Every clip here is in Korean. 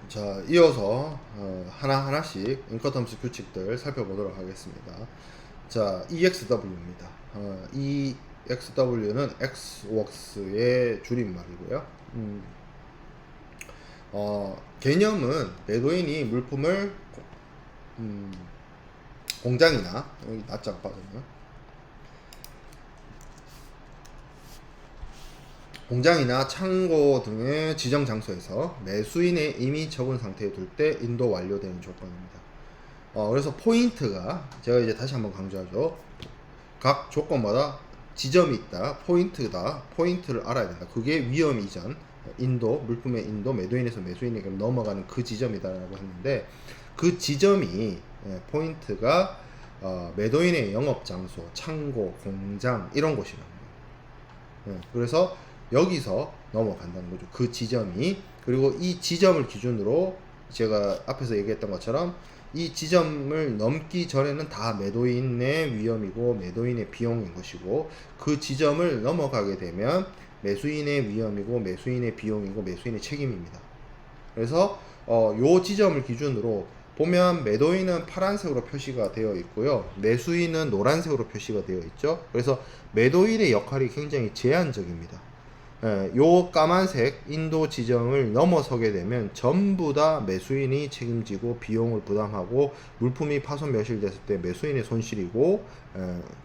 자, 이어서 하나하나씩 인커텀스 규칙들 살펴보도록 하겠습니다. 자, EXW입니다. EXW는 X웍스의 줄임말이고요. 개념은 매도인이 물품을 공장이나, 여기 낯짝 빠졌네요. 공장이나 창고 등의 지정 장소에서 매수인의 임의 처분 상태에 둘 때 인도 완료되는 조건입니다. 그래서 포인트가, 제가 이제 다시 한번 강조하죠. 각 조건마다 지점이 있다, 포인트다, 포인트를 알아야 된다. 그게 위험 이전, 인도, 물품의 인도, 매도인에서 매수인에게 넘어가는 그 지점이다라고 했는데, 그 지점이, 포인트가 매도인의 영업 장소, 창고, 공장 이런 곳이랍니다. 그래서 여기서 넘어간다는 거죠. 그 지점이. 그리고 이 지점을 기준으로 제가 앞에서 얘기했던 것처럼 이 지점을 넘기 전에는 다 매도인의 위험이고 매도인의 비용인 것이고, 그 지점을 넘어가게 되면 매수인의 위험이고 매수인의 비용이고 매수인의 책임입니다. 그래서 요 지점을 기준으로 보면 매도인은 파란색으로 표시가 되어 있고요, 매수인은 노란색으로 표시가 되어 있죠. 그래서 매도인의 역할이 굉장히 제한적입니다. 요 까만색 인도 지점을 넘어서게 되면 전부 다 매수인이 책임지고 비용을 부담하고, 물품이 파손 매실됐을 때 매수인의 손실이고,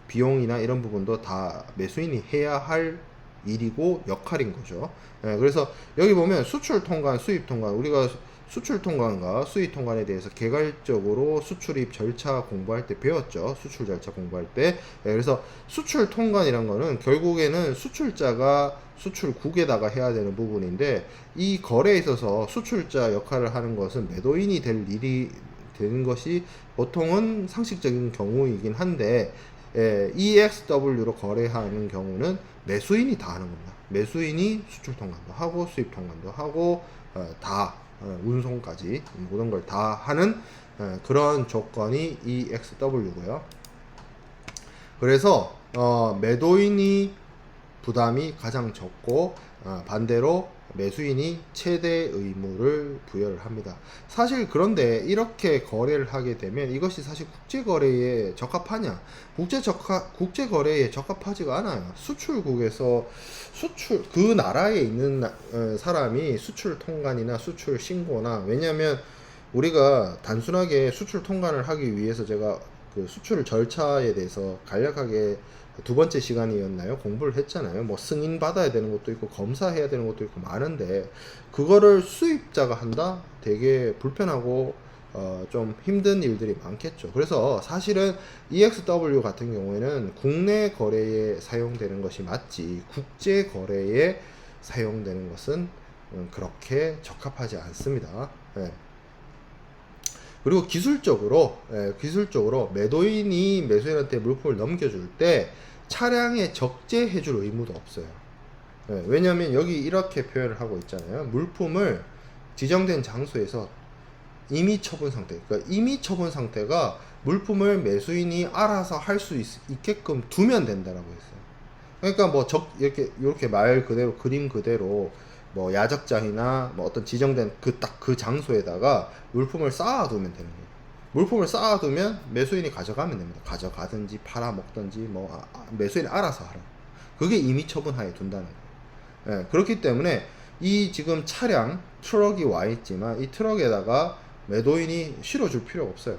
비용이나 이런 부분도 다 매수인이 해야 할 일이고 역할인 거죠. 그래서 여기 보면 수출 통관, 수입 통관, 우리가 수출 통관과 수입 통관에 대해서 개괄적으로 수출입 절차 공부할 때 배웠죠. 수출 절차 공부할 때. 그래서 수출 통관이란 거는 결국에는 수출자가 수출국에다가 해야 되는 부분인데, 이 거래에 있어서 수출자 역할을 하는 것은 매도인이 될 일이 되는 것이 보통은 상식적인 경우이긴 한데, EXW로 거래하는 경우는 매수인이 다 하는 겁니다. 매수인이 수출 통관도 하고 수입 통관도 하고 다 운송까지 모든 걸 다 하는 그런 조건이 EXW고요. 그래서 매도인이 부담이 가장 적고, 반대로 매수인이 최대 의무를 부여를 합니다. 사실 그런데 이렇게 거래를 하게 되면 이것이 사실 국제거래에 적합하냐? 국제거래에 적합하지가 않아요. 수출국에서 그 나라에 있는 사람이 수출 통관이나 수출 신고나, 왜냐하면 우리가 단순하게 수출 통관을 하기 위해서 제가 그 수출 절차에 대해서 간략하게 두 번째 시간이었나요? 공부를 했잖아요. 뭐 승인 받아야 되는 것도 있고 검사해야 되는 것도 있고 많은데, 그거를 수입자가 한다? 되게 불편하고 좀 힘든 일들이 많겠죠. 그래서 사실은 EXW 같은 경우에는 국내 거래에 사용되는 것이 맞지, 국제 거래에 사용되는 것은 그렇게 적합하지 않습니다. 그리고 기술적으로 매도인이 매수인한테 물품을 넘겨줄 때 차량에 적재해줄 의무도 없어요. 왜냐하면 여기 이렇게 표현을 하고 있잖아요. 물품을 지정된 장소에서 임의 처분 상태, 그러니까 임의 처분 상태가 물품을 매수인이 알아서 할 수 있게끔 두면 된다라고 했어요. 그러니까 뭐 이렇게 말 그대로, 그림 그대로 뭐 야적장이나 뭐 어떤 지정된 그 장소에다가 물품을 쌓아두면 되는 거예요. 물품을 쌓아두면 매수인이 가져가면 됩니다. 가져가든지 팔아먹든지 뭐 매수인이 알아서 하라. 그게 임의 처분하에 둔다는 거예요. 그렇기 때문에 이 지금 차량 트럭이 와 있지만 이 트럭에다가 매도인이 실어줄 필요가 없어요.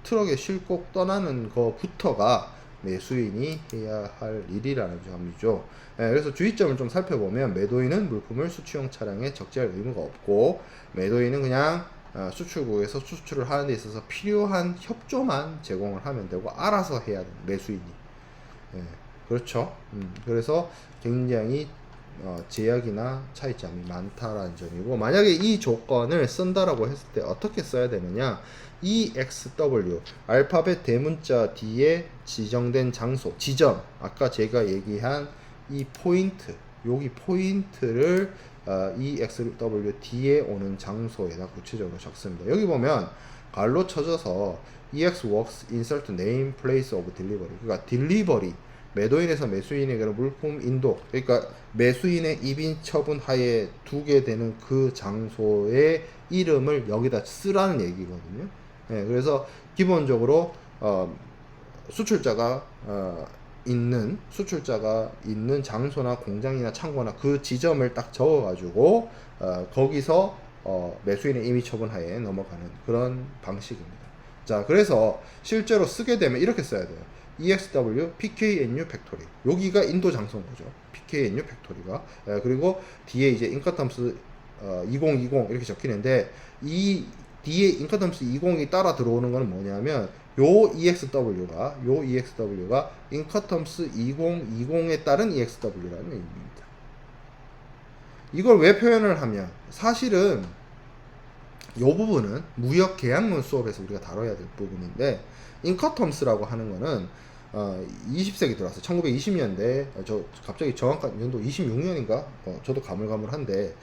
트럭에 싣고 떠나는 거부터가 매수인이 해야 할 일이라는 점이죠. 그래서 주의점을 좀 살펴보면, 매도인은 물품을 수출용 차량에 적재할 의무가 없고, 매도인은 그냥 수출국에서 수출을 하는 데 있어서 필요한 협조만 제공을 하면 되고, 알아서 해야 돼요, 매수인이. 그렇죠. 그래서 굉장히 제약이나 차이점이 많다라는 점이고, 만약에 이 조건을 쓴다라고 했을 때 어떻게 써야 되느냐? EXW 알파벳 대문자 뒤에 지정된 장소, 지점, 아까 제가 얘기한 이 포인트, 여기 포인트를 EXW 뒤에 오는 장소에다 구체적으로 적습니다. 여기 보면 갈로 쳐져서 EXWorks insert name place of delivery, 그러니까 delivery, 매도인에서 매수인에게로 물품 인도, 그러니까 매수인의 이빈 처분 하에 두게 되는 그 장소의 이름을 여기다 쓰라는 얘기거든요. 예, 그래서 기본적으로 수출자가 있는 장소나 공장이나 창고나 그 지점을 딱 적어가지고 거기서 매수인의 임의 처분 하에 넘어가는 그런 방식입니다. 자, 그래서 실제로 쓰게 되면 이렇게 써야 돼요. EXW PKNU 팩토리, 여기가 인도 장소인 거죠. PKNU 팩토리가. 그리고 뒤에 이제 인커텀스 2020 이렇게 적히는데, 이 뒤에 인커텀스 20이 따라 들어오는 건 뭐냐면 요 EXW가 인커텀스 2020에 따른 EXW라는 의미입니다. 이걸 왜 표현을 하면, 사실은 요 부분은 무역 계약론 수업에서 우리가 다뤄야 될 부분인데, 인커텀스라고 하는 거는 20세기 들어와서 1920년대, 저 갑자기 정확한 연도 26년인가? 저도 가물가물한데,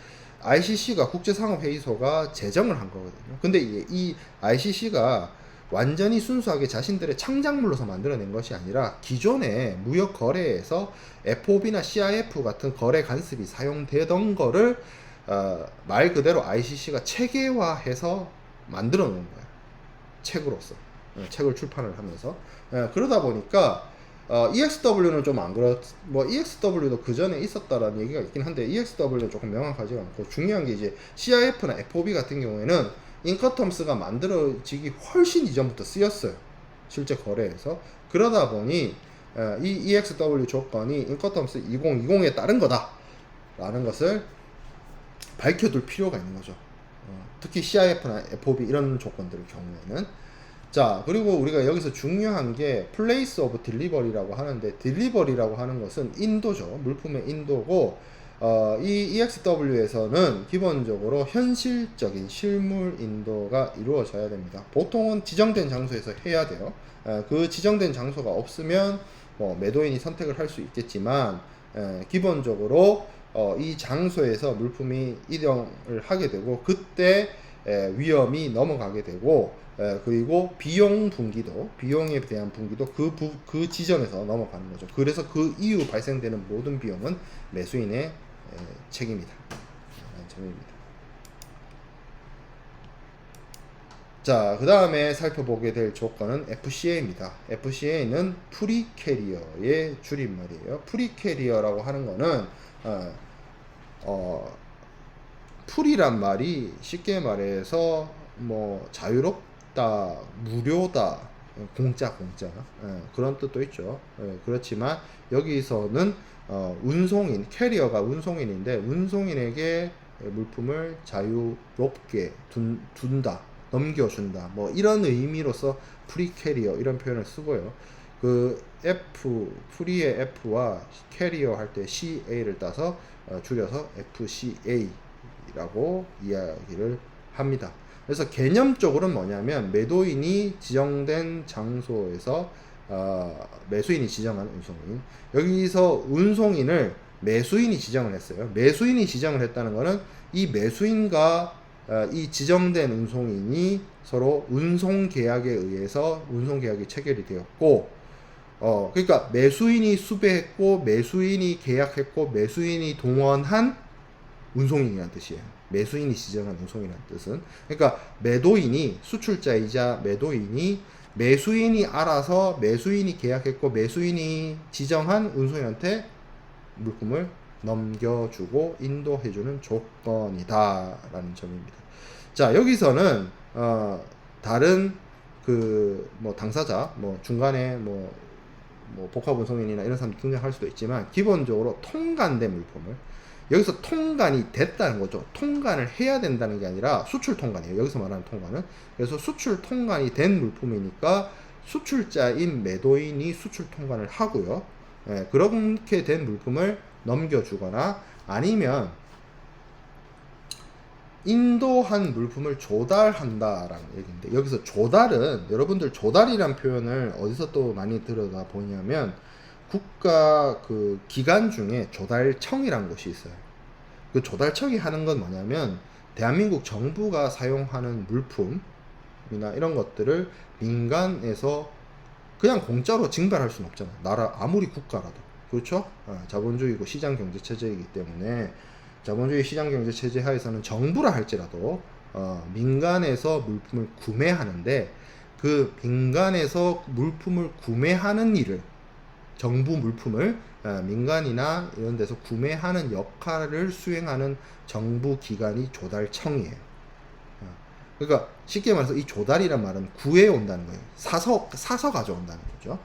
ICC가 국제상업회의소가 제정을 한 거거든요. 근데 이 ICC가 완전히 순수하게 자신들의 창작물로서 만들어낸 것이 아니라 기존의 무역 거래에서 FOB나 CIF 같은 거래 간섭이 사용되던 거를 말 그대로 ICC가 체계화해서 만들어 놓은 거예요. 책으로서. 책을 출판을 하면서. 그러다 보니까 EXW는 좀 안 뭐 EXW도 그 전에 있었다라는 얘기가 있긴 한데, EXW는 조금 명확하지가 않고, 중요한 게 이제 CIF나 FOB 같은 경우에는 인커텀스가 만들어지기 훨씬 이전부터 쓰였어요, 실제 거래에서. 그러다 보니 이 EXW 조건이 인커텀스 2020에 따른 거다 라는 것을 밝혀둘 필요가 있는 거죠. 특히 CIF나 FOB 이런 조건들의 경우에는. 자, 그리고 우리가 여기서 중요한 게 place of delivery라고 하는데, delivery라고 하는 것은 인도죠. 물품의 인도고, 이 EXW에서는 기본적으로 현실적인 실물 인도가 이루어져야 됩니다. 보통은 지정된 장소에서 해야 돼요. 그 지정된 장소가 없으면 뭐 매도인이 선택을 할 수 있겠지만, 기본적으로 이 장소에서 물품이 이동을 하게 되고, 그때 위험이 넘어가게 되고, 그리고 비용에 대한 분기도 그 지점에서 넘어가는 거죠. 그래서 그 이후 발생되는 모든 비용은 매수인의 책임이다 라는 점입니다. 자, 그 다음에 살펴보게 될 조건은 FCA입니다. FCA는 프리캐리어의 줄임말이에요. 프리캐리어라고 하는 거는 풀이란 말이 쉽게 말해서 뭐 자유롭다, 무료다, 공짜 그런 뜻도 있죠. 그렇지만 여기서는 운송인, 캐리어가 운송인인데, 운송인에게 물품을 자유롭게 둔다, 넘겨준다, 뭐 이런 의미로서 프리캐리어 이런 표현을 쓰고요. 그 프리의 F와 캐리어 할 때 CA를 따서 줄여서 FCA라고 이야기를 합니다. 그래서 개념적으로는 뭐냐면, 매도인이 지정된 장소에서 매수인이 지정한 운송인, 여기서 운송인을 매수인이 지정을 했어요. 매수인이 지정을 했다는 것은 이 매수인과 이 지정된 운송인이 서로 운송계약에 의해서 운송계약이 체결이 되었고, 그러니까 매수인이 수배했고, 매수인이 계약했고, 매수인이 동원한 운송인이라는 뜻이에요. 매수인이 지정한 운송이라는 뜻은. 그러니까 매도인이, 수출자이자 매수인이 알아서 매수인이 계약했고 매수인이 지정한 운송인한테 물품을 넘겨주고 인도해주는 조건이다 라는 점입니다. 자, 여기서는 다른 뭐 당사자, 뭐 중간에 뭐 복합 운송인이나 이런 사람 등장할 수도 있지만, 기본적으로 통관된 물품을, 여기서 통관이 됐다는 거죠. 통관을 해야 된다는 게 아니라 수출 통관이에요. 여기서 말하는 통관은. 그래서 수출 통관이 된 물품이니까 수출자인 매도인이 수출 통관을 하고요. 그렇게 된 물품을 넘겨주거나, 아니면 인도한 물품을 조달한다라는 얘기인데, 여기서 조달은, 여러분들 조달이란 표현을 어디서 또 많이 들어다 보냐면, 국가 그 기관 중에 조달청이라는 곳이 있어요. 그 조달청이 하는 건 뭐냐면, 대한민국 정부가 사용하는 물품이나 이런 것들을 민간에서 그냥 공짜로 징발할 수는 없잖아. 나라 아무리 국가라도. 그렇죠? 자본주의고 시장 경제 체제이기 때문에 자본주의 시장 경제 체제 하에서는 정부라 할지라도 민간에서 물품을 구매하는데 그 민간에서 물품을 구매하는 일을 정부 물품을 민간이나 이런 데서 구매하는 역할을 수행하는 정부 기관이 조달청이에요. 그러니까 쉽게 말해서 이 조달이란 말은 구해 온다는 거예요. 사서 가져온다는 거죠.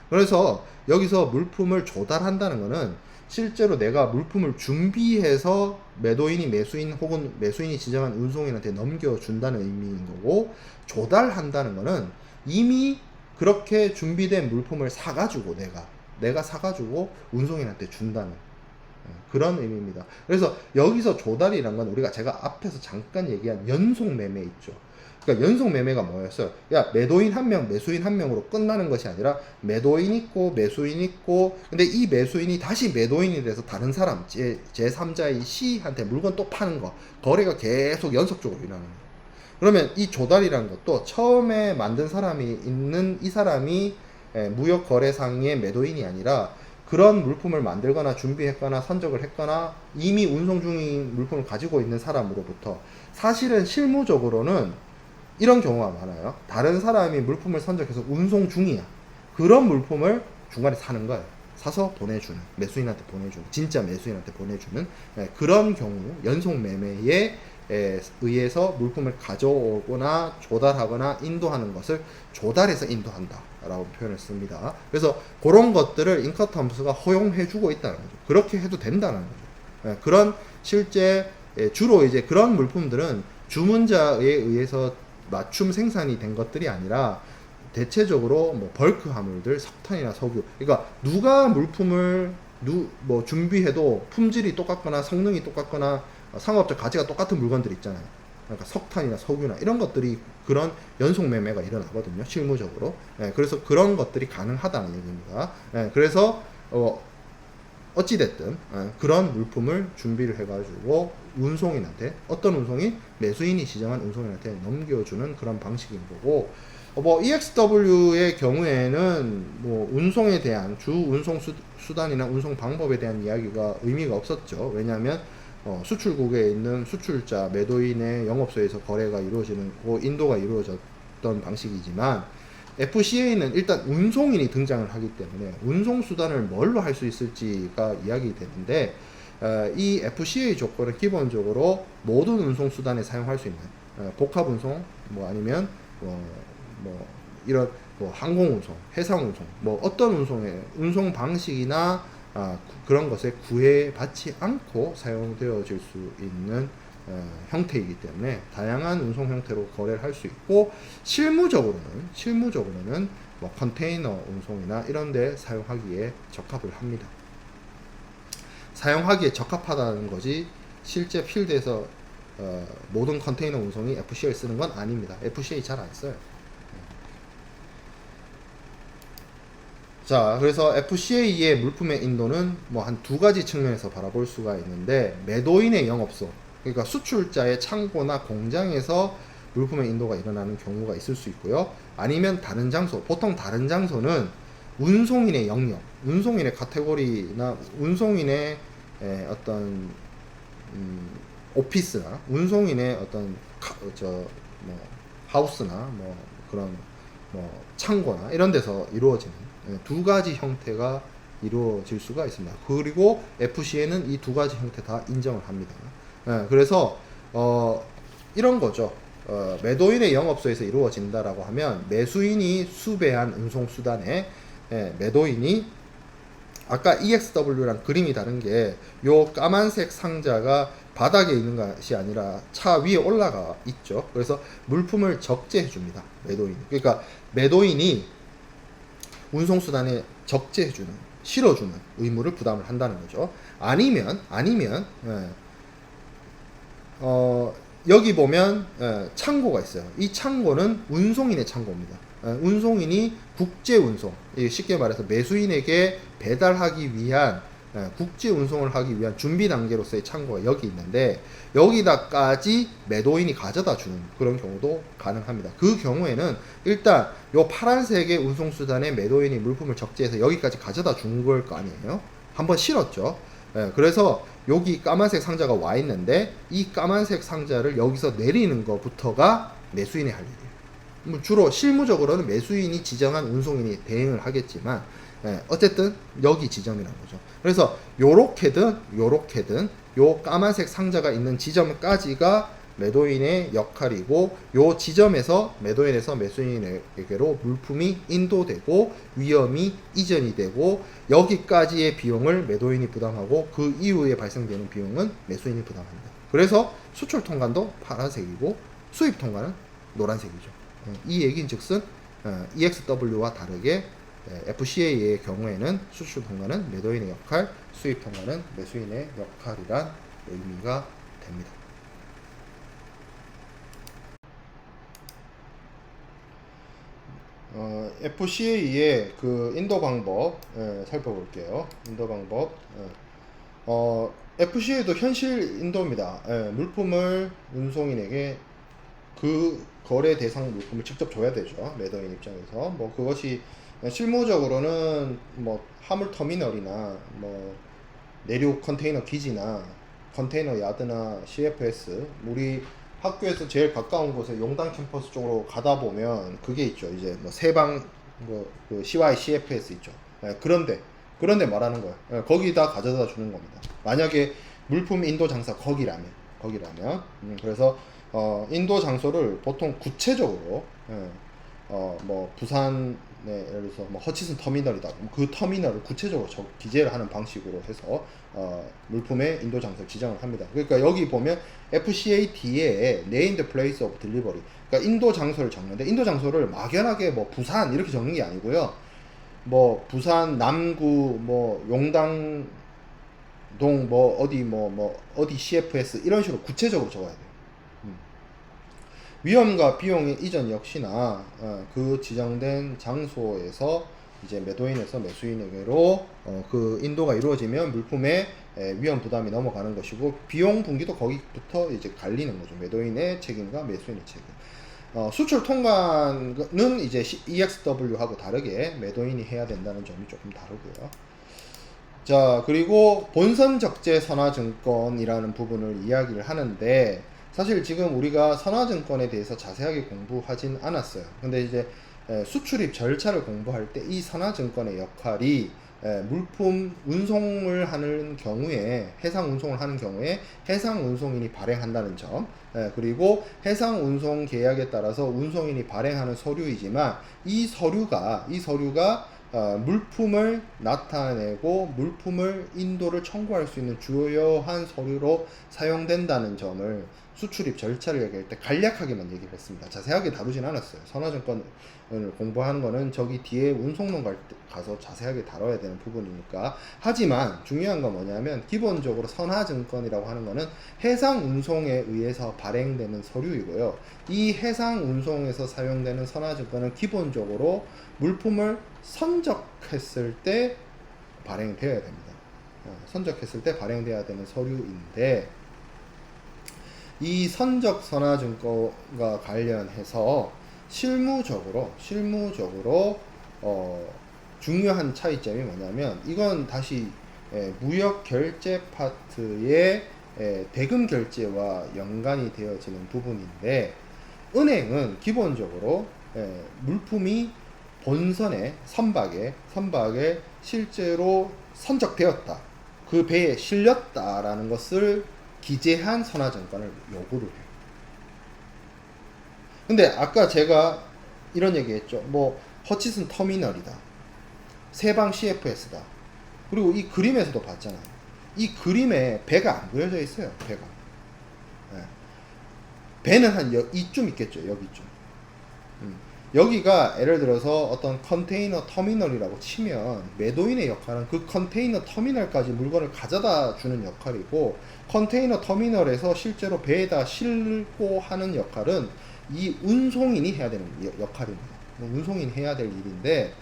그래서 여기서 물품을 조달한다는 거는 실제로 내가 물품을 준비해서 매도인이 매수인 혹은 매수인이 지정한 운송인한테 넘겨준다는 의미인 거고, 조달한다는 거는 이미 그렇게 준비된 물품을 사가지고 내가 사가지고 운송인한테 준다는 그런 의미입니다. 그래서 여기서 조달이란 건 우리가 제가 앞에서 잠깐 얘기한 연속 매매 있죠. 그러니까 연속 매매가 뭐였어요? 야, 매도인 한 명, 매수인 한 명으로 끝나는 것이 아니라 매도인 있고 매수인 있고, 근데 이 매수인이 다시 매도인이 돼서 다른 사람, 제3자의 C한테 물건 또 파는 거, 거래가 계속 연속적으로 일어나는 거예요. 그러면 이 조달이라는 것도 처음에 만든 사람이 있는 이 사람이 무역 거래상의 매도인이 아니라 그런 물품을 만들거나 준비했거나 선적을 했거나 이미 운송 중인 물품을 가지고 있는 사람으로부터, 사실은 실무적으로는 이런 경우가 많아요. 다른 사람이 물품을 선적해서 운송 중이야. 그런 물품을 중간에 사는 거예요. 사서 보내주는, 매수인한테 보내주는, 진짜 매수인한테 보내주는 그런 경우, 연속 매매에 의해서 물품을 가져오거나 조달하거나 인도하는 것을 조달해서 인도한다 라고 표현을 씁니다. 그래서 그런 것들을 인커텀스가 허용해주고 있다는 거죠. 그렇게 해도 된다는 거죠. 그런 실제 주로 이제 그런 물품들은 주문자에 의해서 맞춤 생산이 된 것들이 아니라 대체적으로 뭐 벌크 화물들, 석탄이나 석유, 그러니까 누가 물품을 뭐 준비해도 품질이 똑같거나 성능이 똑같거나 상업적 가치가 똑같은 물건들 있잖아요. 그러니까 석탄이나 석유나 이런 것들이 그런 연속 매매가 일어나거든요, 실무적으로. 그래서 그런 것들이 가능하다는 얘기입니다. 그래서 어찌됐든 그런 물품을 준비를 해가지고 운송인한테, 어떤 운송인? 매수인이 지정한 운송인한테 넘겨주는 그런 방식인 거고, 뭐 EXW의 경우에는 뭐 운송에 대한 주 운송 수단이나 운송 방법에 대한 이야기가 의미가 없었죠. 왜냐하면 수출국에 있는 수출자 매도인의 영업소에서 거래가 이루어지는 인도가 이루어졌던 방식이지만, FCA는 일단 운송인이 등장을 하기 때문에 운송 수단을 뭘로 할 수 있을지가 이야기되는데, 이 FCA 조건은 기본적으로 모든 운송 수단에 사용할 수 있는 복합 운송, 뭐 아니면 뭐 이런 뭐 항공 운송, 해상 운송, 뭐 어떤 운송 방식이나 그런 것에 구애받지 않고 사용되어질 수 있는 형태이기 때문에 다양한 운송 형태로 거래를 할 수 있고, 실무적으로는 뭐 컨테이너 운송이나 이런 데 사용하기에 적합을 합니다. 사용하기에 적합하다는 거지 실제 필드에서 모든 컨테이너 운송이 FCA를 쓰는 건 아닙니다. FCA 잘 안 써요. 자, 그래서 FCA의 물품의 인도는 뭐 한 두 가지 측면에서 바라볼 수가 있는데, 매도인의 영업소, 그러니까 수출자의 창고나 공장에서 물품의 인도가 일어나는 경우가 있을 수 있고요. 아니면 다른 장소, 보통 다른 장소는 운송인의 영역, 운송인의 카테고리나 운송인의 어떤 오피스나 운송인의 어떤 뭐 하우스나 뭐 그런 뭐 창고나 이런 데서 이루어지는 두 가지 형태가 이루어질 수가 있습니다. 그리고 FCA는 이 두 가지 형태 다 인정을 합니다. 그래서 이런 거죠. 매도인의 영업소에서 이루어진다라고 하면 매수인이 수배한 운송수단에 매도인이, 아까 EXW랑 그림이 다른 게 요 까만색 상자가 바닥에 있는 것이 아니라 차 위에 올라가 있죠. 그래서 물품을 적재해 줍니다, 매도인이. 그러니까 매도인이 운송수단에 적재해주는, 실어주는 의무를 부담을 한다는 거죠. 아니면 여기 보면 창고가 있어요. 이 창고는 운송인의 창고입니다. 운송인이 국제운송, 쉽게 말해서 매수인에게 배달하기 위한 국제 운송을 하기 위한 준비 단계로서의 창고가 여기 있는데 여기다까지 매도인이 가져다 주는 그런 경우도 가능합니다. 그 경우에는 일단 요 파란색의 운송수단에 매도인이 물품을 적재해서 여기까지 가져다 준 걸 거 아니에요. 한번 실었죠. 그래서 여기 까만색 상자가 와 있는데 이 까만색 상자를 여기서 내리는 것부터가 매수인이 할 일이에요. 주로 실무적으로는 매수인이 지정한 운송인이 대행을 하겠지만 어쨌든 여기 지점이라는 거죠. 그래서 요렇게든 요 까만색 상자가 있는 지점까지가 매도인의 역할이고 요 지점에서 매도인에서 매수인에게로 물품이 인도되고 위험이 이전이 되고 여기까지의 비용을 매도인이 부담하고 그 이후에 발생되는 비용은 매수인이 부담합니다. 그래서 수출 통관도 파란색이고 수입 통관은 노란색이죠. 이 얘기인 즉슨 EXW와 다르게 FCA의 경우에는 수출 통관은 매도인의 역할, 수입 통관은 매수인의 역할이란 의미가 됩니다. FCA의 그 인도 방법 살펴볼게요. 인도 방법. FCA도 현실 인도입니다. 물품을 운송인에게 그 거래 대상 물품을 직접 줘야 되죠. 매도인 입장에서. 뭐 그것이 실무적으로는 뭐 화물 터미널이나 뭐 내륙 컨테이너 기지나 컨테이너 야드나 CFS, 우리 학교에서 제일 가까운 곳에 용단 캠퍼스 쪽으로 가다 보면 그게 있죠. 이제 뭐 세방 그 CY CFS 있죠. 그런데 말하는 거예요. 거기다 가져다 주는 겁니다. 만약에 물품 인도 장사 거기라면 그래서 인도 장소를 보통 구체적으로 뭐 부산에 예를 들어서 뭐 허치슨 터미널이다. 그 터미널을 구체적으로 기재를 하는 방식으로 해서 물품의 인도 장소를 지정을 합니다. 그러니까 여기 보면 FCA 뒤에 Named Place of Delivery, 그러니까 인도 장소를 적는데 인도 장소를 막연하게 뭐 부산 이렇게 적는 게 아니고요. 뭐 부산 남구 뭐 용당동 뭐 어디 CFS 이런 식으로 구체적으로 적어야 돼요. 위험과 비용의 이전 역시나 그 지정된 장소에서 이제 매도인에서 매수인에게로 그 인도가 이루어지면 물품의 위험 부담이 넘어가는 것이고 비용 분기도 거기부터 이제 갈리는 거죠. 매도인의 책임과 매수인의 책임. 수출 통관은 이제 EXW하고 다르게 매도인이 해야 된다는 점이 조금 다르고요. 자, 그리고 본선 적재 선화증권이라는 부분을 이야기를 하는데 사실 지금 우리가 선화증권에 대해서 자세하게 공부하진 않았어요. 근데 이제 수출입 절차를 공부할 때 이 선화증권의 역할이 물품 운송을 하는 경우에 해상 운송을 하는 경우에 해상 운송인이 발행한다는 점, 그리고 해상 운송 계약에 따라서 운송인이 발행하는 서류이지만 이 서류가 물품을 나타내고 물품을 인도를 청구할 수 있는 주요한 서류로 사용된다는 점을 수출입 절차를 얘기할 때 간략하게만 얘기를 했습니다. 자세하게 다루진 않았어요. 선화증권을 공부하는 거는 저기 뒤에 운송론 가서 자세하게 다뤄야 되는 부분이니까. 하지만 중요한 건 뭐냐면 기본적으로 선화증권이라고 하는 거는 해상 운송에 의해서 발행되는 서류이고요. 이 해상 운송에서 사용되는 선화증권은 기본적으로 물품을 선적했을 때 발행되어야 됩니다. 선적했을 때 발행되어야 되는 서류인데 이 선적 선화증권과 관련해서 실무적으로 중요한 차이점이 뭐냐면 이건 다시 무역 결제 파트의 대금 결제와 연관이 되어지는 부분인데 은행은 기본적으로 물품이 본선에 선박에 실제로 선적되었다, 그 배에 실렸다라는 것을 기재한 선화증권을 요구를 해요. 근데 아까 제가 이런 얘기 했죠. 뭐 허치슨 터미널이다, 세방 CFS다. 그리고 이 그림에서도 봤잖아요. 이 그림에 배가 안 그려져 있어요. 배는 한 이쯤 있겠죠. 여기쯤. 여기가 예를 들어서 어떤 컨테이너 터미널이라고 치면 매도인의 역할은 그 컨테이너 터미널까지 물건을 가져다 주는 역할이고, 컨테이너 터미널에서 실제로 배에다 싣고 하는 역할은 이 운송인이 해야 되는 역할입니다. 운송인이 해야 될 일인데,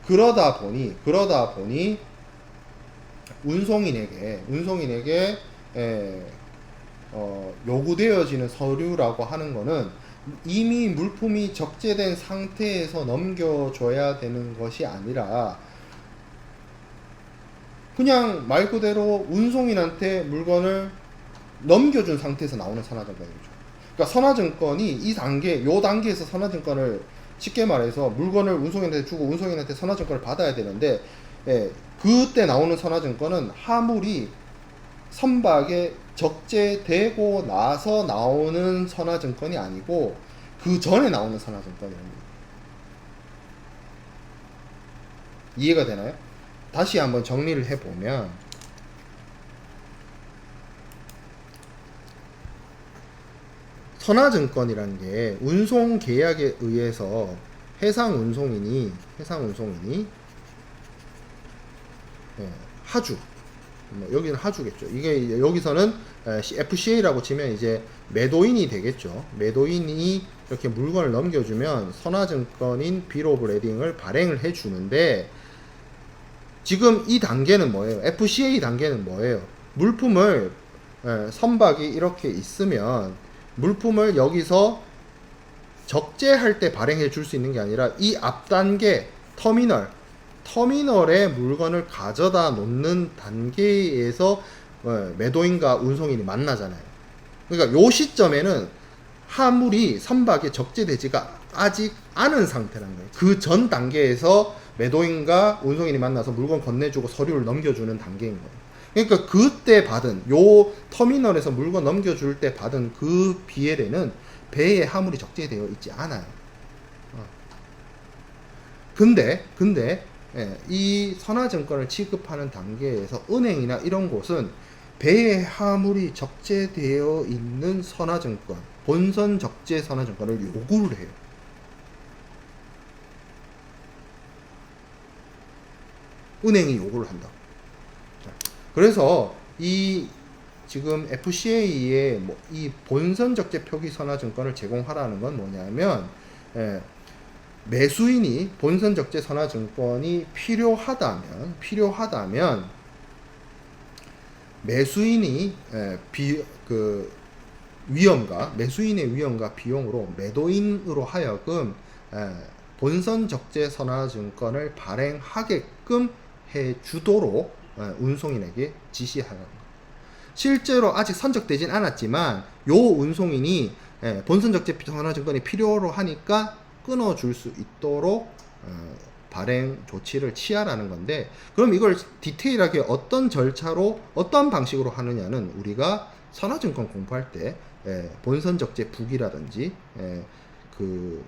그러다 보니 운송인에게 요구되어지는 서류라고 하는 거는 이미 물품이 적재된 상태에서 넘겨줘야 되는 것이 아니라 그냥 말 그대로 운송인한테 물건을 넘겨준 상태에서 나오는 선화증권이죠. 그러니까 선화증권이 요 단계에서 선화증권을 쉽게 말해서 물건을 운송인한테 주고 운송인한테 선화증권을 받아야 되는데, 그때 나오는 선화증권은 화물이 선박에 적재되고 나서 나오는 선화증권이 아니고 그 전에 나오는 선화증권입니다. 이해가 되나요? 다시 한번 정리를 해보면, 선화증권이라는 게 운송 계약에 의해서 해상 운송인이 하주, 여기는 하주겠죠. 이게 여기서는 FCA라고 치면 이제 매도인이 되겠죠. 매도인이 이렇게 물건을 넘겨주면 선화증권인 빌 오브 레딩을 발행을 해주는데, 지금 이 단계는 뭐예요? FCA 단계는 뭐예요? 물품을 선박이 이렇게 있으면 물품을 여기서 적재할 때 발행해 줄 수 있는 게 아니라 이 앞 단계 터미널에 물건을 가져다 놓는 단계에서 매도인과 운송인이 만나잖아요. 그러니까 요 시점에는 화물이 선박에 적재되지가 아직 않은 상태라는 거예요. 그 전 단계에서 매도인과 운송인이 만나서 물건 건네주고 서류를 넘겨주는 단계인 거예요. 그러니까 그때 받은, 요 터미널에서 물건 넘겨줄 때 받은 그 BL에는 배에 화물이 적재되어 있지 않아요. 근데 이 선화증권을 취급하는 단계에서 은행이나 이런 곳은 배에 화물이 적재되어 있는 선화증권, 본선 적재 선화증권을 요구를 해요. 은행이 요구를 한다. 그래서 이 지금 FCA의 이 본선 적재 표기 선화증권을 제공하라는 건 뭐냐면, 매수인이 본선 적재 선화증권이 필요하다면 매수인이 매수인의 위험과 비용으로 매도인으로 하여금 본선 적재 선화증권을 발행하게끔 해주도록 운송인에게 지시하는 것. 실제로 아직 선적되진 않았지만 요 운송인이 본선 적재 선화증권이 필요로 하니까 끊어줄 수 있도록 발행 조치를 취하라는 건데, 그럼 이걸 디테일하게 어떤 절차로 어떤 방식으로 하느냐는 우리가 선화증권 공부할 때 본선 적재 부기라든지 그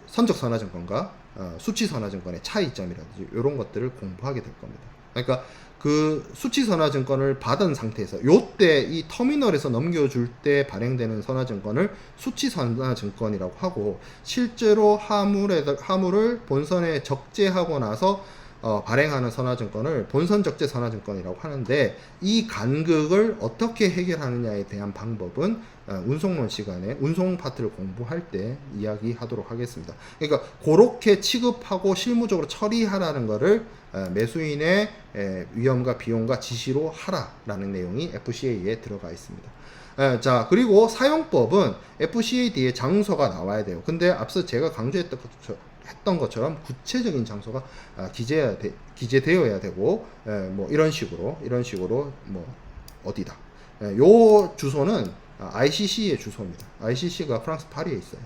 선적 선화증권과 수치 선화증권의 차이점이라든지 이런 것들을 공부하게 될 겁니다. 그러니까 그 수치 선화증권을 받은 상태에서 요때 이 터미널에서 넘겨줄 때 발행되는 선화증권을 수치 선화증권이라고 하고, 실제로 화물을 본선에 적재하고 나서 발행하는 선화증권을 본선 적재 선화증권이라고 하는데, 이 간극을 어떻게 해결하느냐에 대한 방법은 운송론 시간에 운송 파트를 공부할 때 이야기하도록 하겠습니다. 그러니까 그렇게 취급하고 실무적으로 처리하라는 거를 매수인의 위험과 비용과 지시로 하라라는 내용이 FCA에 들어가 있습니다. 자, 그리고 사용법은 FCA 뒤에 장소가 나와야 돼요. 근데 앞서 제가 강조했던 것처럼 구체적인 장소가 기재되어야 되고, 뭐 이런 식으로 뭐 어디다. 요 주소는 ICC의 주소입니다. ICC가 프랑스 파리에 있어요.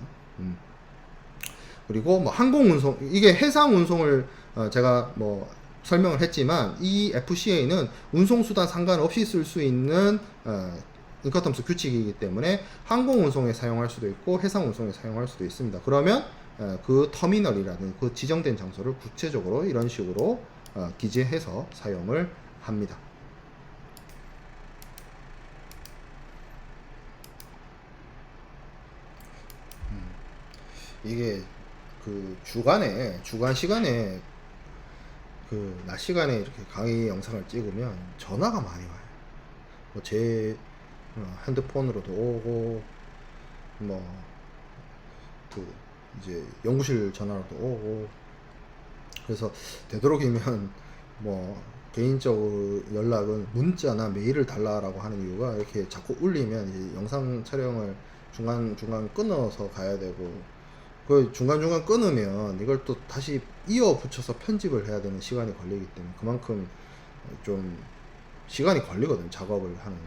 그리고 뭐 항공운송, 이게 해상운송을 제가 뭐 설명을 했지만, 이 FCA는 운송수단 상관없이 쓸 수 있는 인커텀스 규칙이기 때문에 항공운송에 사용할 수도 있고 해상운송에 사용할 수도 있습니다. 그러면 그 터미널이라는 그 지정된 장소를 구체적으로 이런 식으로 기재해서 사용을 합니다. 이게 그 주간 시간에 그 낮 시간에 이렇게 강의 영상을 찍으면 전화가 많이 와요. 뭐 제 핸드폰으로도 오고, 뭐 그 이제 연구실 전화로도 오고, 그래서 되도록이면 뭐 개인적으로 연락은 문자나 메일을 달라라고 하는 이유가 이렇게 자꾸 울리면 이제 영상 촬영을 중간중간 끊어서 가야 되고 그 중간중간 끊으면 이걸 또 다시 이어 붙여서 편집을 해야 되는 시간이 걸리기 때문에 그만큼 좀 시간이 걸리거든 작업을 하는.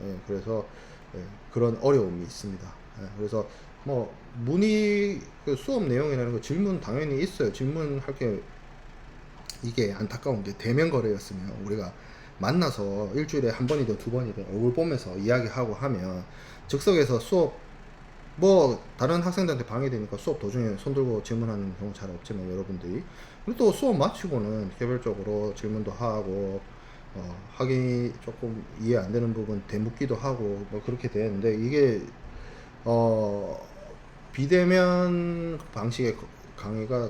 예, 그래서 예, 그런 어려움이 있습니다. 예, 그래서 뭐 문의 그 수업 내용이라는 거 질문 당연히 있어요. 질문할 게 이게 안타까운 게 대면 거래였으면 우리가 만나서 일주일에 한 번이든 두 번이든 얼굴 보면서 이야기하고 하면 즉석에서 수업 뭐 다른 학생들한테 방해되니까 수업 도중에 손 들고 질문하는 경우 잘 없지만 여러분들이 그리고 또 수업 마치고는 개별적으로 질문도 하고 하기 조금 이해 안 되는 부분 되묻기도 하고 뭐 그렇게 되는데 이게 어 비대면 방식의 강의가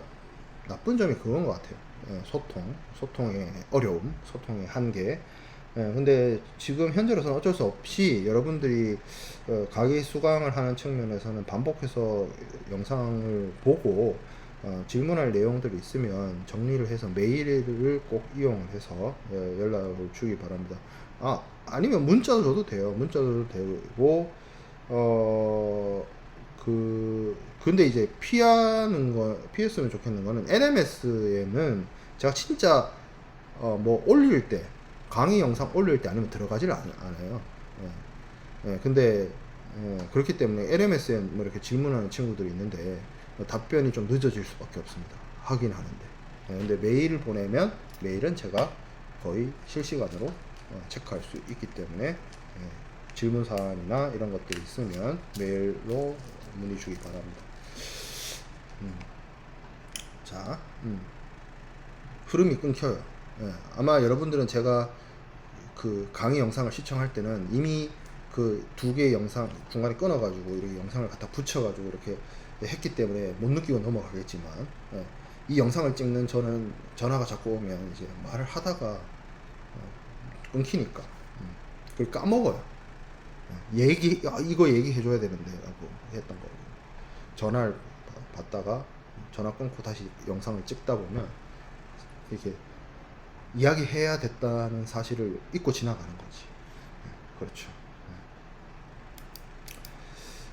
나쁜 점이 그건 것 같아요. 예, 소통의 어려움, 소통의 한계. 예, 근데 지금 현재로서는 어쩔 수 없이 여러분들이 강의 수강을 하는 측면에서는 반복해서 영상을 보고 질문할 내용들이 있으면 정리를 해서 메일을 꼭 이용을 해서 연락을 주기 바랍니다. 아니면 문자도 줘도 돼요. 문자도 되고 근데 이제 피했으면 좋겠는 거는 LMS에는 제가 진짜 뭐 올릴 때 강의 영상 올릴 때 아니면 들어가질 않아요. 근데 그렇기 때문에 LMS에 뭐 이렇게 질문하는 친구들이 있는데 답변이 좀 늦어질 수밖에 없습니다. 하긴 하는데. 근데 메일을 보내면 메일은 제가 거의 실시간으로 체크할 수 있기 때문에 질문 사안이나 이런 것들이 있으면 메일로 문의 주기 바랍니다. 자, 흐름이 끊겨요. 아마 여러분들은 제가 그 강의 영상을 시청할 때는 이미 그 두 개의 영상 중간에 끊어가지고 이렇게 영상을 갖다 붙여가지고 이렇게 했기 때문에 못 느끼고 넘어가겠지만 이 영상을 찍는 저는 전화가 자꾸 오면 이제 말을 하다가 끊기니까 그걸 까먹어요. 이거 얘기해줘야 되는데 라고 했던 거 전화를 받다가 전화 끊고 다시 영상을 찍다 보면 이렇게 이야기해야 됐다는 사실을 잊고 지나가는 거지. 그렇죠.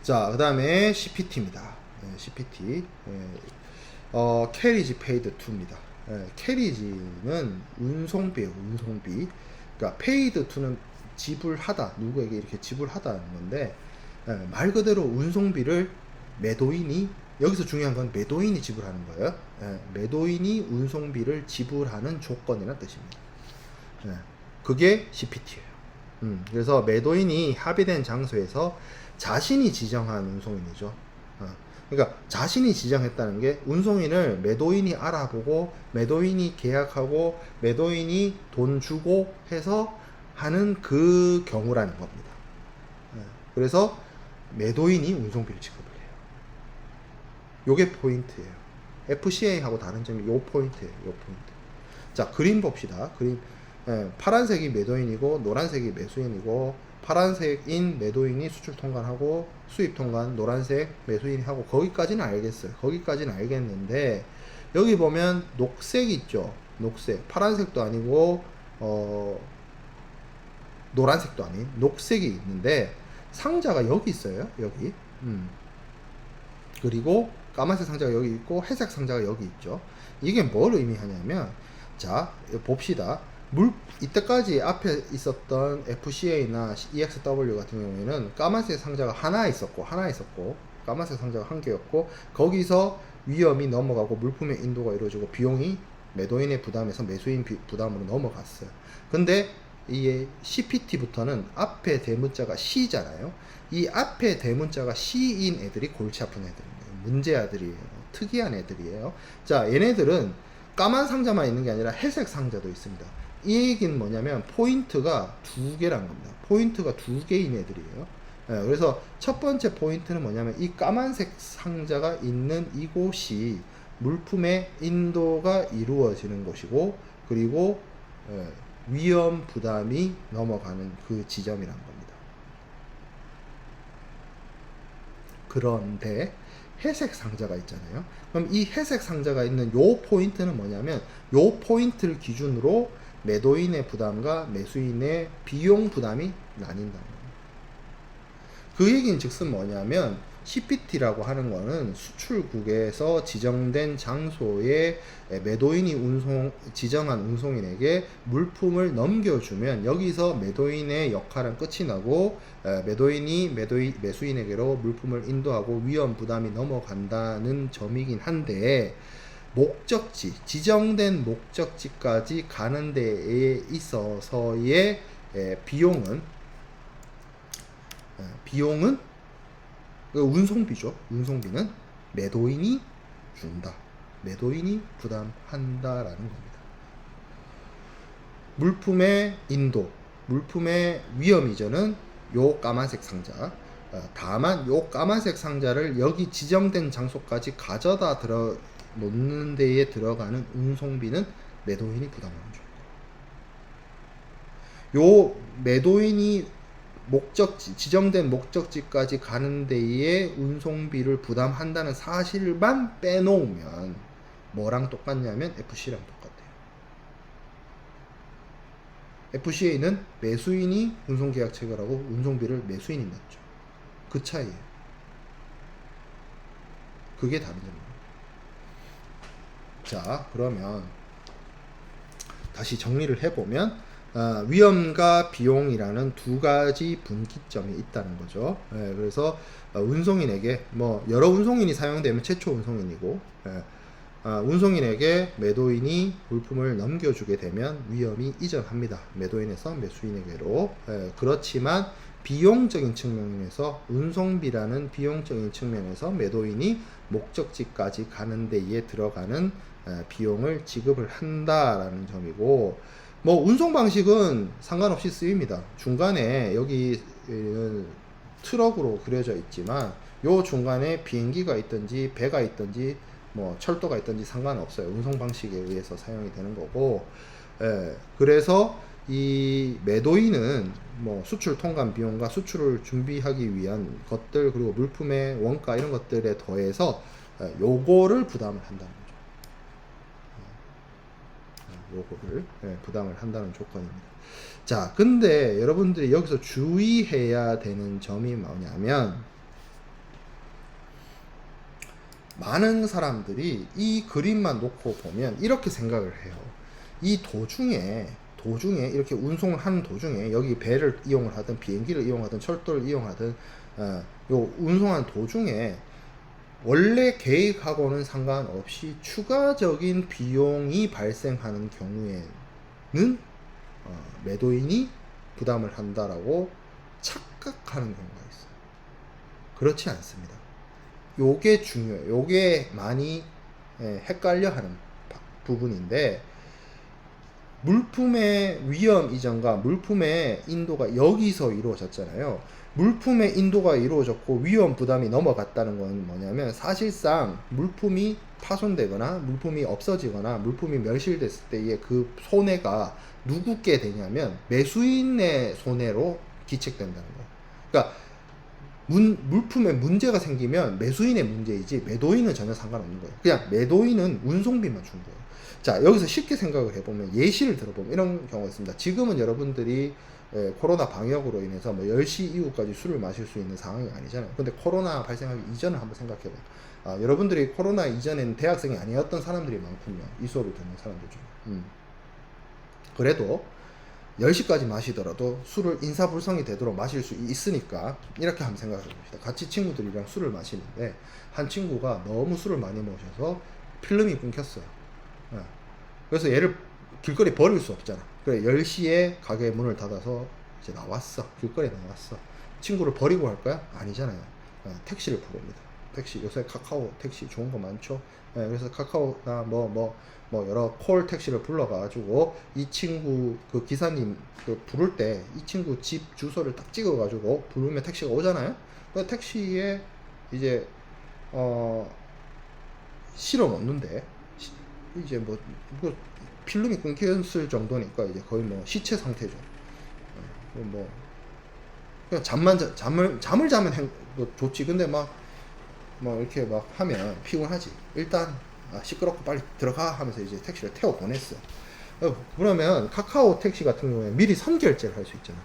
자, 그 다음에 CPT입니다. CPT. 캐리지 페이드 2입니다. 캐리지는 운송비예요, 운송비. 그러니까 페이드 2는 지불하다, 누구에게 이렇게 지불하다는 건데, 말 그대로 운송비를 매도인이, 여기서 중요한 건 매도인이 지불하는 거예요. 매도인이 운송비를 지불하는 조건이라는 뜻입니다. 그게 CPT예요. 그래서 매도인이 합의된 장소에서 자신이 지정한 운송인이죠. 그러니까 자신이 지정했다는 게 운송인을 매도인이 알아보고 매도인이 계약하고 매도인이 돈 주고 해서 하는 그 경우라는 겁니다. 그래서 매도인이 운송비를 지급을 해요. 요게 포인트예요. FCA하고 다른 점이 요 포인트예요. 요 포인트. 자, 그림 봅시다. 그림. 파란색이 매도인이고 노란색이 매수인이고 파란색인 매도인이 수출 통관하고 수입 통관 노란색 매수인이 하고 거기까지는 알겠어요. 거기까지는 알겠는데 여기 보면 녹색 있죠. 녹색. 파란색도 아니고 노란색도 아닌 녹색이 있는데 상자가 여기 있어요. 여기. 그리고 까만색 상자가 여기 있고 회색 상자가 여기 있죠. 이게 뭘 의미하냐면 자, 봅시다. 이때까지 앞에 있었던 FCA나 EXW 같은 경우에는 까만색 상자가 하나 있었고 까만색 상자가 한 개였고 거기서 위험이 넘어가고 물품의 인도가 이루어지고 비용이 매도인의 부담에서 매수인 부담으로 넘어갔어요. 근데 이 CPT부터는 앞에 대문자가 C잖아요. 이 앞에 대문자가 C인 애들이 골치 아픈 애들입니다. 문제 아들이에요. 특이한 애들이에요. 자, 얘네들은 까만 상자만 있는 게 아니라 회색 상자도 있습니다. 이 얘기는 뭐냐면 포인트가 두 개라는 겁니다. 포인트가 두 개인 애들이에요. 그래서 첫 번째 포인트는 뭐냐면 이 까만색 상자가 있는 이곳이 물품의 인도가 이루어지는 곳이고 그리고 위험 부담이 넘어가는 그 지점이란 겁니다. 그런데 회색 상자가 있잖아요. 그럼 이 회색 상자가 있는 요 포인트는 뭐냐면 요 포인트를 기준으로 매도인의 부담과 매수인의 비용 부담이 나뉜다는 거예요. 그 얘기는 즉슨 뭐냐면 CPT라고 하는 거는 수출국에서 지정된 장소에 매도인이 지정한 운송인에게 물품을 넘겨주면 여기서 매도인의 역할은 끝이 나고 매도인이 매수인에게로 물품을 인도하고 위험 부담이 넘어간다는 점이긴 한데, 목적지, 지정된 목적지까지 가는 데에 있어서의 비용은 그 운송비죠. 운송비는 매도인이 준다. 매도인이 부담한다라는 겁니다. 물품의 인도, 물품의 위험 이전은 요 까만색 상자. 다만 요 까만색 상자를 여기 지정된 장소까지 가져다 놓는 데에 들어가는 운송비는 매도인이 부담하는 죠. 요 매도인이 지정된 목적지까지 가는 데에 운송비를 부담한다는 사실만 빼놓으면 뭐랑 똑같냐면 FC랑 똑같아요. FCA는 매수인이 운송계약 체결하고 운송비를 매수인이 냈죠. 그 차이예요. 그게 다른 점입니다. 자, 그러면 다시 정리를 해보면 위험과 비용이라는 두 가지 분기점이 있다는 거죠. 그래서 운송인에게 여러 운송인이 사용되면 최초 운송인이고, 운송인에게 매도인이 물품을 넘겨주게 되면 위험이 이전합니다. 매도인에서 매수인에게로. 그렇지만 비용적인 측면에서, 운송비라는 비용적인 측면에서 매도인이 목적지까지 가는 데에 들어가는 비용을 지급을 한다라는 점이고, 운송 방식은 상관없이 쓰입니다. 중간에 여기 트럭으로 그려져 있지만 요 중간에 비행기가 있든지 배가 있든지 철도가 있든지 상관없어요. 운송 방식에 의해서 사용이 되는 거고, 그래서 이 매도인은 수출 통관 비용과 수출을 준비하기 위한 것들, 그리고 물품의 원가 이런 것들에 더해서 요거를 부담을 한다는 거죠. 요거를 부담을 한다는 조건입니다. 자, 근데 여러분들이 여기서 주의해야 되는 점이 뭐냐면, 많은 사람들이 이 그림만 놓고 보면 이렇게 생각을 해요. 이 도중에 이렇게 운송을 하는 도중에, 여기 배를 이용을 하든 비행기를 이용하든 철도를 이용하든 요 운송한 도중에 원래 계획하고는 상관없이 추가적인 비용이 발생하는 경우에는 매도인이 부담을 한다라고 착각하는 경우가 있어요. 그렇지 않습니다. 요게 중요해요. 요게 많이 헷갈려하는 부분인데, 물품의 위험 이전과 물품의 인도가 여기서 이루어졌잖아요. 물품의 인도가 이루어졌고 위험 부담이 넘어갔다는 건 뭐냐면, 사실상 물품이 파손되거나 물품이 없어지거나 물품이 멸실됐을 때의 그 손해가 누구께 되냐면 매수인의 손해로 기책된다는 거예요. 그러니까 물품에 문제가 생기면 매수인의 문제이지 매도인은 전혀 상관없는 거예요. 그냥 매도인은 운송비만 준 거예요. 자, 여기서 쉽게 생각을 해보면, 예시를 들어보면 이런 경우가 있습니다. 지금은 여러분들이 코로나 방역으로 인해서 10시 이후까지 술을 마실 수 있는 상황이 아니잖아요. 근데 코로나 발생하기 이전을 한번 생각해봐요. 여러분들이 코로나 이전에는 대학생이 아니었던 사람들이 많군요. 이 수업을 듣는 사람들 중에. 그래도 10시까지 마시더라도 술을 인사불성이 되도록 마실 수 있으니까 이렇게 한번 생각해 봅시다. 같이 친구들이랑 술을 마시는데 한 친구가 너무 술을 많이 마셔서 필름이 끊겼어요. 그래서 얘를 길거리에 버릴 수 없잖아. 그래, 10시에 가게 문을 닫아서 이제 나왔어. 길거리에 나왔어. 친구를 버리고 할 거야? 아니잖아요. 택시를 부릅니다. 택시, 요새 카카오 택시 좋은 거 많죠. 그래서 카카오나 여러 콜 택시를 불러가지고 이 친구 그 기사님 부를 때 이 친구 집 주소를 딱 찍어가지고 부르면 택시가 오잖아요. 그 택시에 이제 실어 놓는데 이제 필름이 끊겼을 정도니까 이제 거의 시체 상태죠. 그냥 잠을 자면 좋지. 근데 이렇게 하면 피곤하지. 일단 시끄럽고 빨리 들어가 하면서 이제 택시를 태워 보냈어. 그러면 카카오 택시 같은 경우에 미리 선결제를 할 수 있잖아.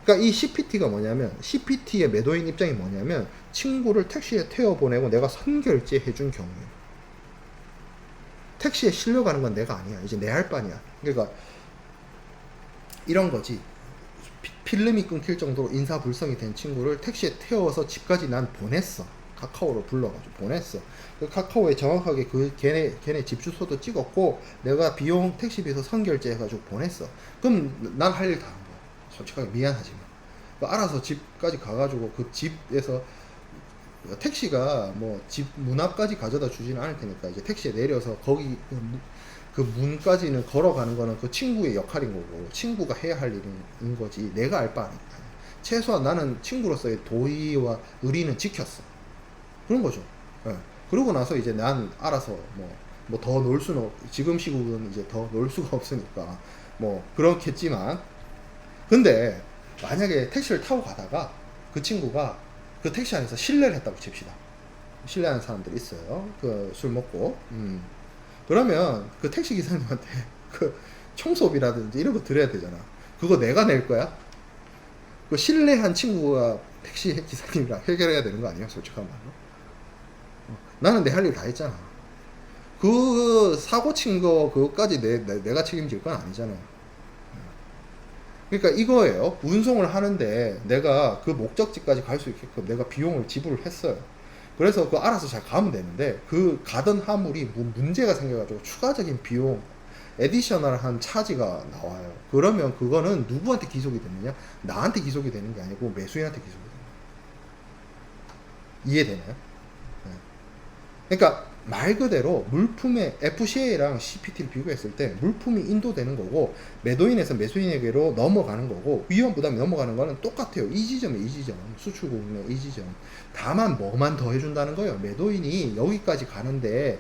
그러니까 이 CPT가 뭐냐면, CPT의 매도인 입장이 뭐냐면, 친구를 택시에 태워보내고 내가 선결제 해준 경우에 택시에 실려가는 건 내가 아니야. 이제 내 할 바냐. 그러니까 이런 거지. 필름이 끊길 정도로 인사불성이 된 친구를 택시에 태워서 집까지 난 보냈어. 카카오로 불러가지고 보냈어. 그 카카오에 정확하게 그 걔네 집 주소도 찍었고 내가 비용 택시비에서 선결제 해가지고 보냈어. 그럼 난 할 일 다 한 거야. 솔직하게 미안하지만 알아서 집까지 가가지고 그 집에서 택시가 뭐 집 문 앞까지 가져다 주지는 않을 테니까 이제 택시에 내려서 거기 그 문까지는 걸어가는 거는 그 친구의 역할인 거고 친구가 해야 할 일인 거지 내가 알 바 아니야. 최소한 나는 친구로서의 도의와 의리는 지켰어. 그런 거죠. 예. 그러고 나서 이제 난 알아서 뭐 더 놀 수는 지금 시국은 이제 더 놀 수가 없으니까 뭐 그렇겠지만 근데 만약에 택시를 타고 가다가 그 친구가 그 택시 안에서 실례를 했다고 칩시다. 실례하는 사람들이 있어요. 그 술 먹고. 그러면 그 택시 기사님한테 그 청소비라든지 이런 거 드려야 되잖아. 그거 내가 낼 거야? 그 실례한 친구가 택시 기사님이랑 해결해야 되는 거 아니야? 솔직한 말로. 나는 내 할 일 다 했잖아. 그 사고 친 거 그거까지 내가 책임질 건 아니잖아요. 그러니까 이거예요. 운송을 하는데 내가 그 목적지까지 갈 수 있게끔 내가 비용을 지불을 했어요. 그래서 그 알아서 잘 가면 되는데 그 가던 화물이 문제가 생겨가지고 추가적인 비용 에디셔널한 차지가 나와요. 그러면 그거는 누구한테 기속이 되느냐? 나한테 기속이 되는 게 아니고 매수인한테 기속이 되는 거예요. 이해되나요? 네. 그러니까 말 그대로 물품의 FCA랑 CPT를 비교했을 때 물품이 인도되는 거고 매도인에서 매수인에게로 넘어가는 거고 위험 부담이 넘어가는 거는 똑같아요. 이 지점에 이 지점, 수출국의 이 지점. 다만 뭐만 더 해준다는 거예요. 매도인이 여기까지 가는데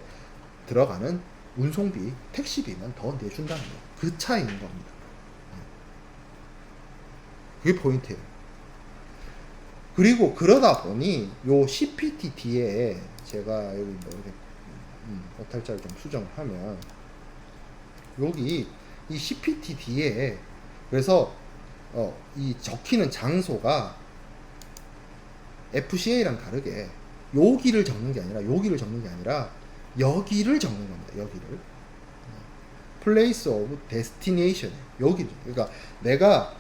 들어가는 운송비, 택시비만 더 내준다는 거예요. 그 차이인 겁니다. 그게 포인트예요. 그리고 그러다 보니 요 CPT 뒤에 제가 여기 뭐 이렇게 오탈자를 좀 수정을 하면 여기 이 CPT 뒤에 그래서 이 적히는 장소가 FCA랑 다르게 여기를 적는 게 아니라 여기를 적는 게 아니라 여기를 적는 겁니다. 여기를 Place of Destination 여기 그러니까 내가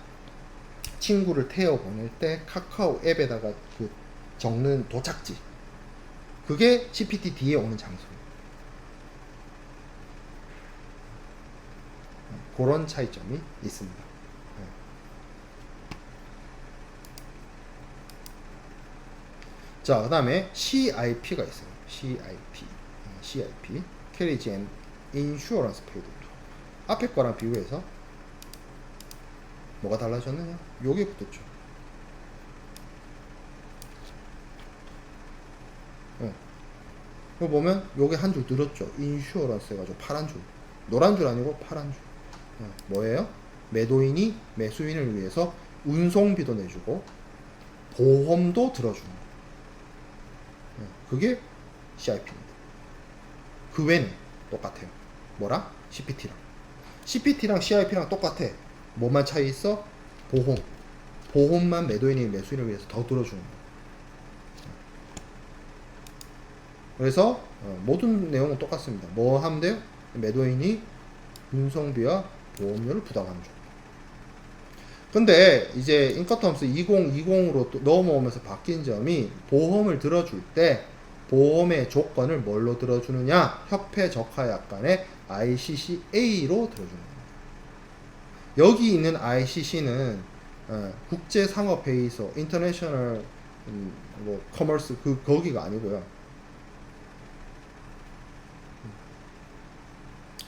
친구를 태워 보낼 때 카카오 앱에다가 그 적는 도착지 그게 CPT 뒤에 오는 장소예요. 그런 차이점이 있습니다. 자, 그 다음에 CIP가 있어요. CIP. Carriage and Insurance Paid to. 앞에 거랑 비교해서 뭐가 달라졌느냐? 요게 붙었죠. 이거 보면 요게 한 줄 늘었죠. 인슈어런스 해가지고 파란 줄. 노란 줄 아니고 파란 줄. 뭐예요? 매도인이 매수인을 위해서 운송비도 내주고 보험도 들어주는 거. 그게 CIP입니다. 그 외는 똑같아요. 뭐랑? CPT랑. CPT랑 CIP랑 똑같아. 뭐만 차이 있어? 보험. 보험만 매도인이 매수인을 위해서 더 들어주는 거. 그래서 모든 내용은 똑같습니다. 뭐 하면 돼요? 매도인이 운송비와 보험료를 부담하는 쪽. 근데 이제 인커텀스 2020으로 넘어오면서 바뀐 점이 보험을 들어줄 때 보험의 조건을 뭘로 들어주느냐? 협회 적하약관의 ICCA로 들어주는 겁니다. 여기 있는 ICC는 국제상업회의소 인터내셔널 뭐 커머스 거기가 아니고요.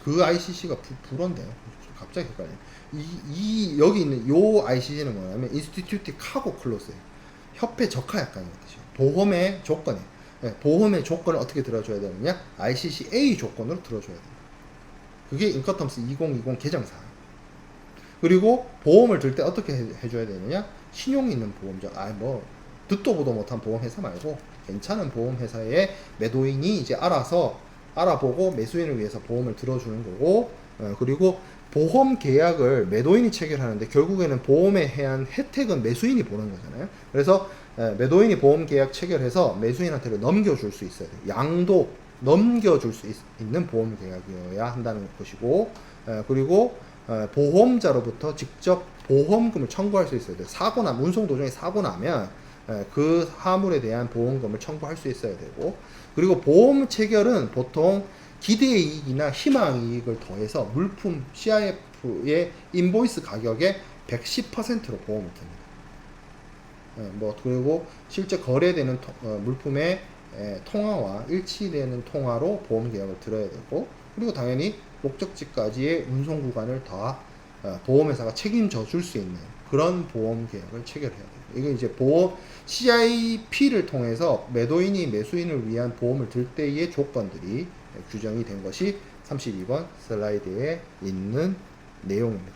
그 ICC가 불어인데요. 갑자기 헷갈려요. 여기 있는 요 ICC는 뭐냐면 Institute Cargo Clause예요. 협회 적하약관이라는 뜻이에요. 보험의 조건에 보험의 조건을 어떻게 들어줘야 되느냐? ICCA 조건으로 들어줘야 됩니다. 그게 인커텀스 2020 개정사항. 그리고 보험을 들 때 어떻게 해줘야 되느냐? 신용 있는 보험자. 뭐 듣도 보도 못한 보험회사 말고 괜찮은 보험회사의 매도인이 이제 알아서 알아보고 매수인을 위해서 보험을 들어주는 거고 그리고 보험 계약을 매도인이 체결하는데 결국에는 보험에 대한 혜택은 매수인이 보는 거잖아요. 그래서 매도인이 보험 계약 체결해서 매수인한테 넘겨줄 수 있어야 돼요. 양도 넘겨줄 수 있는 보험 계약이어야 한다는 것이고, 그리고 보험자로부터 직접 보험금을 청구할 수 있어야 돼요. 사고나 운송 도중에 사고 나면 그 화물에 대한 보험금을 청구할 수 있어야 되고, 그리고 보험 체결은 보통 기대이익이나 희망이익을 더해서 물품 CIF의 인보이스 가격의 110%로 보험을 듭니다. 그리고 실제 거래되는 물품의 통화와 일치되는 통화로 보험 계약을 들어야 되고, 그리고 당연히 목적지까지의 운송 구간을 다 보험회사가 책임져 줄 수 있는 그런 보험 계약을 체결해야 돼요. 이게 이제 보험 CIP를 통해서 매도인이 매수인을 위한 보험을 들 때의 조건들이 규정이 된 것이 32번 슬라이드에 있는 내용입니다.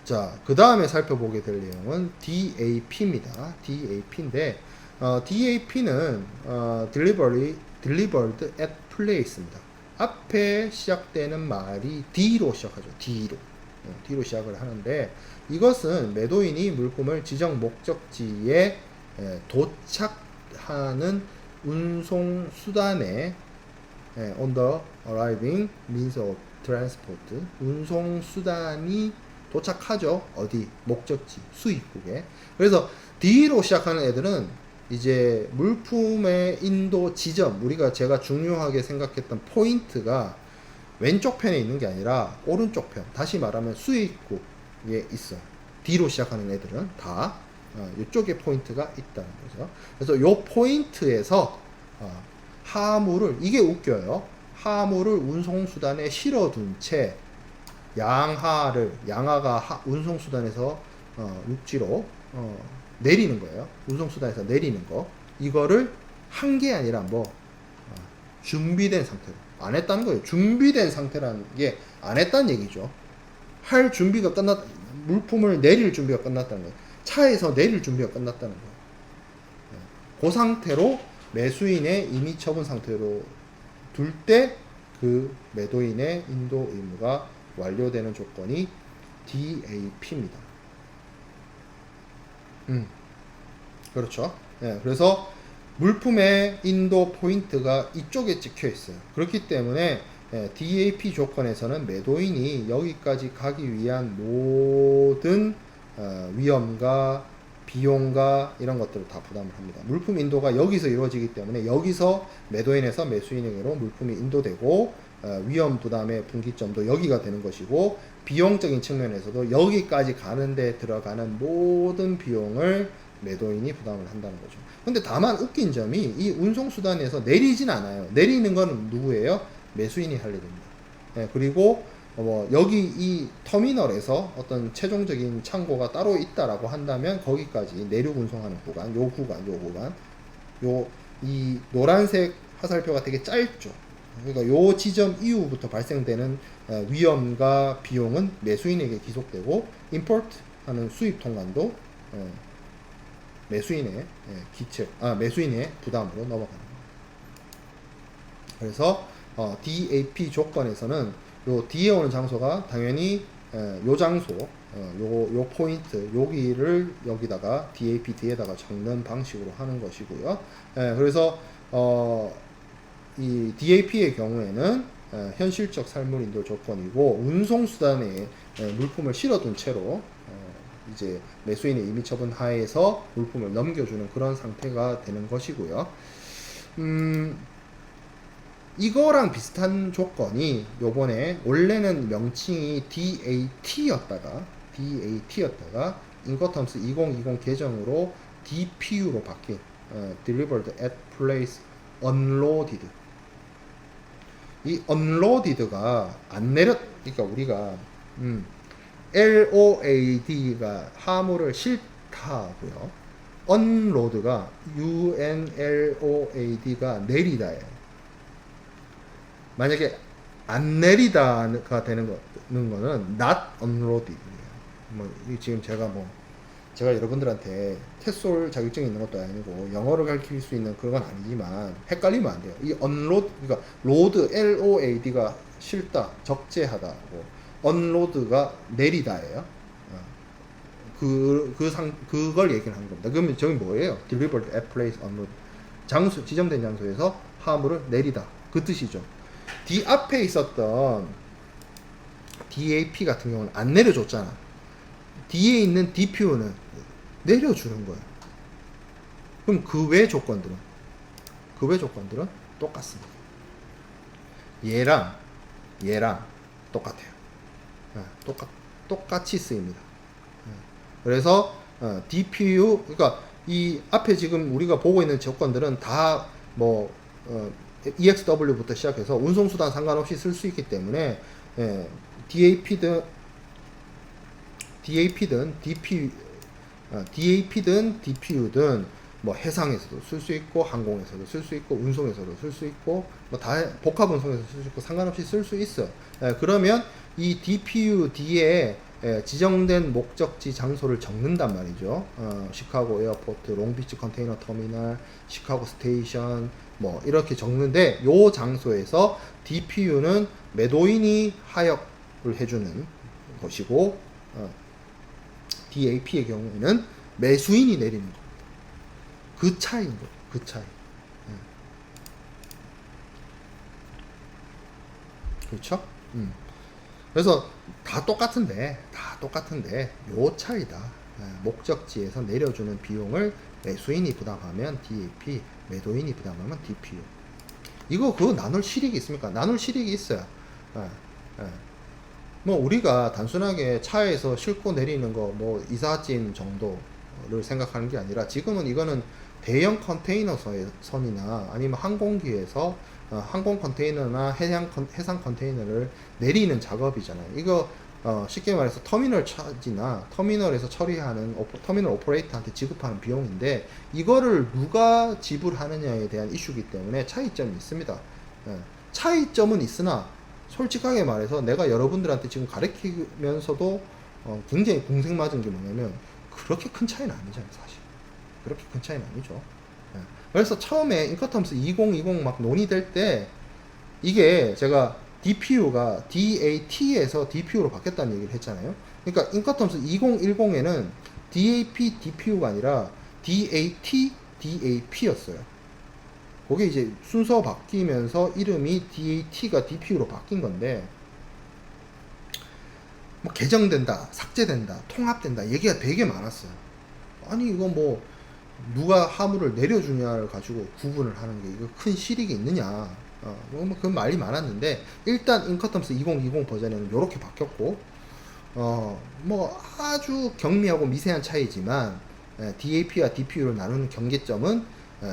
자, 그 다음에 살펴보게 될 내용은 DAP입니다. DAP인데, DAP는 Delivered at Place입니다. 앞에 시작되는 말이 D로 시작하죠. D로 시작을 하는데, 이것은 매도인이 물품을 지정 목적지에 도착하는 운송 수단에 on the arriving means of transport, 운송 수단이 도착하죠. 어디? 목적지, 수입국에. 그래서 D로 시작하는 애들은 이제 물품의 인도 지점, 제가 중요하게 생각했던 포인트가 왼쪽 편에 있는 게 아니라 오른쪽 편, 다시 말하면 수입국에 있어요. D로 시작하는 애들은 다 이쪽에 포인트가 있다는 거죠. 그래서 요 포인트에서 하물을, 이게 웃겨요. 하물을 운송수단에 실어둔 채 양하가 운송수단에서 육지로 내리는 거예요. 운송수단에서 내리는 거. 이거를 한 게 아니라 준비된 상태로 안 했다는 거예요. 준비된 상태라는 게 안 했다는 얘기죠. 할 준비가 물품을 내릴 준비가 끝났다는 거예요. 차에서 내릴 준비가 끝났다는 거예요. 그 상태로 매수인의 임의 처분 상태로 둘 때 그 매도인의 인도 의무가 완료되는 조건이 DAP입니다. 그렇죠. 그래서 물품의 인도 포인트가 이쪽에 찍혀 있어요. 그렇기 때문에 DAP 조건에서는 매도인이 여기까지 가기 위한 모든 위험과 비용과 이런 것들을 다 부담을 합니다. 물품 인도가 여기서 이루어지기 때문에 여기서 매도인에서 매수인에게로 물품이 인도되고 위험 부담의 분기점도 여기가 되는 것이고, 비용적인 측면에서도 여기까지 가는데 들어가는 모든 비용을 매도인이 부담을 한다는 거죠. 근데 다만 웃긴 점이 이 운송수단에서 내리진 않아요. 내리는 건 누구예요? 매수인이 할 일입니다. 그리고 여기 이 터미널에서 어떤 최종적인 창고가 따로 있다라고 한다면 거기까지 내륙 운송하는 구간, 요 구간, 이 노란색 화살표가 되게 짧죠. 그러니까 요 지점 이후부터 발생되는 위험과 비용은 매수인에게 기속되고, 임포트 하는 수입 통관도 매수인의 매수인의 부담으로 넘어가는 겁니다. 그래서 DAP 조건에서는 요 D에 오는 장소가 당연히 요 장소, 요 포인트, 여기를 여기다가 DAP 뒤에다가 적는 방식으로 하는 것이고요. 그래서 이 DAP의 경우에는 현실적 살물 인도 조건이고, 운송수단에 물품을 실어둔 채로 이제 매수인의 임의 처분 하에서 물품을 넘겨주는 그런 상태가 되는 것이고요. 이거랑 비슷한 조건이 요번에 원래는 명칭이 DAT였다가 인커텀스 2020 개정으로 DPU로 바뀐 Delivered at Place Unloaded. 이 unloaded가 안 그러니까 우리가 LOAD가 화물을 싣다고요. unload가 UNLOAD가 내리다예요. 만약에 안 내리다가 되는 거는 not unloaded이에요. 지금 제가 제가 여러분들한테 캣솔 자격증이 있는 것도 아니고 영어를 가르칠 수 있는 그런 건 아니지만 헷갈리면 안 돼요. 이 언로드, 그러니까 로드, LOAD가 실다, 적재하다고, 언로드가 내리다예요. 그걸 얘기를 하는 겁니다. 그러면 저기 뭐예요? delivered at place unload. 장소, 지정된 장소에서 화물을 내리다. 그 뜻이죠. 뒤 앞에 있었던 DAP 같은 경우는 안 내려줬잖아. 뒤에 있는 DPU는 내려주는 거야. 그럼 그 외 조건들은 똑같습니다. 얘랑 똑같아요. 똑같이 쓰입니다. 그래서 DPU, 그러니까 이 앞에 지금 우리가 보고 있는 조건들은 다 뭐 EXW부터 시작해서 운송수단 상관없이 쓸 수 있기 때문에 DAP든 DPU든 뭐 해상에서도 쓸 수 있고 항공에서도 쓸 수 있고 운송에서도 쓸 수 있고 뭐 다 복합 운송에서 쓸 수 있고 상관없이 쓸 수 있어. 그러면 이 DPU 뒤에 지정된 목적지 장소를 적는단 말이죠. 시카고 에어포트, 롱비치 컨테이너 터미널, 시카고 스테이션 뭐 이렇게 적는데 요 장소에서 DPU는 매도인이 하역을 해주는 것이고 DAP의 경우에는 매수인이 내리는 겁니다. 그 차이인 거예요. 그 차이. 그렇죠? 그래서 다 똑같은데 요 차이다. 목적지에서 내려주는 비용을 매수인이 부담하면 DAP, 매도인이 부담하면 DPU. 이거 그거 나눌 실익이 있습니까? 나눌 실익이 있어요. 뭐 우리가 단순하게 차에서 싣고 내리는 거 뭐 이삿짐 정도를 생각하는 게 아니라 지금은 이거는 대형 컨테이너 선이나 아니면 항공기에서 항공 컨테이너나 해상 컨테이너를 내리는 작업이잖아요. 이거 쉽게 말해서 터미널 차지나 터미널에서 처리하는 터미널 오퍼레이터한테 지급하는 비용인데 이거를 누가 지불하느냐에 대한 이슈이기 때문에 차이점이 있습니다. 차이점은 있으나 솔직하게 말해서 내가 여러분들한테 지금 가르치면서도 굉장히 공생 맞은 게 뭐냐면 그렇게 큰 차이는 아니잖아요. 사실 그렇게 큰 차이는 아니죠. 그래서 처음에 인커텀스 2020 막 논의될 때 이게 제가 DPU가 DAT에서 DPU로 바뀌었다는 얘기를 했잖아요. 그러니까 인커텀스 2010에는 DAP DPU가 아니라 DAT DAP였어요. 그게 이제 순서 바뀌면서 이름이 DAT가 DPU로 바뀐 건데 뭐 개정된다, 삭제된다, 통합된다 얘기가 되게 많았어요. 아니 이거 뭐 누가 화물을 내려주냐를 가지고 구분을 하는 게 이거 큰 실익이 있느냐, 뭐 그런 말이 많았는데 일단 인커텀스 2020 버전에는 이렇게 바뀌었고 뭐 아주 경미하고 미세한 차이지만 DAP와 DPU를 나누는 경계점은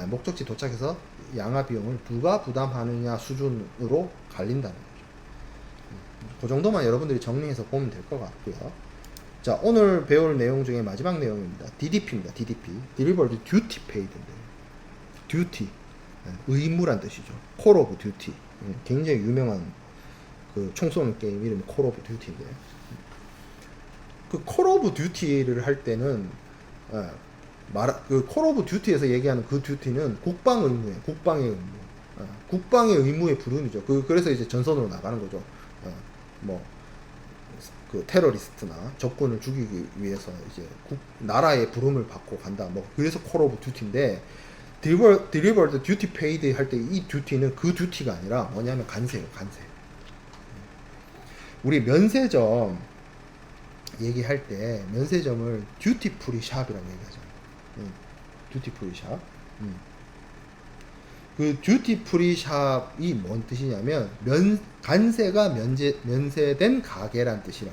목적지 도착해서 양화 비용을 누가 부담하느냐 수준으로 갈린다는 거죠. 그 정도만 여러분들이 정리해서 보면 될 것 같고요. 자, 오늘 배울 내용 중에 마지막 내용입니다. DDP입니다. DDP. Delivered Duty Paid인데 Duty, 의무란 뜻이죠. Call of Duty. 굉장히 유명한 그 총 쏘는 게임 이름이 Call of Duty인데 그 Call of Duty를 할 때는 그 Call of Duty에서 얘기하는 그 듀티는 국방 의무예요. 국방의 의무. 국방의 의무의 부름이죠. 그래서 이제 전선으로 나가는 거죠. 뭐 그 테러리스트나 적군을 죽이기 위해서 이제 나라의 부름을 받고 간다. 뭐 그래서 Call of Duty인데 Delivered Duty Paid 할 때 이 듀티는 그 듀티가 아니라 뭐냐면 관세예요. 관세. 우리 면세점 얘기할 때 면세점을 듀티 프리 샵이라고 얘기하잖아요. 듀티 프리 샵. 그 듀티 프리 샵이 뭔 뜻이냐면 관세가 면세된 가게란 뜻이란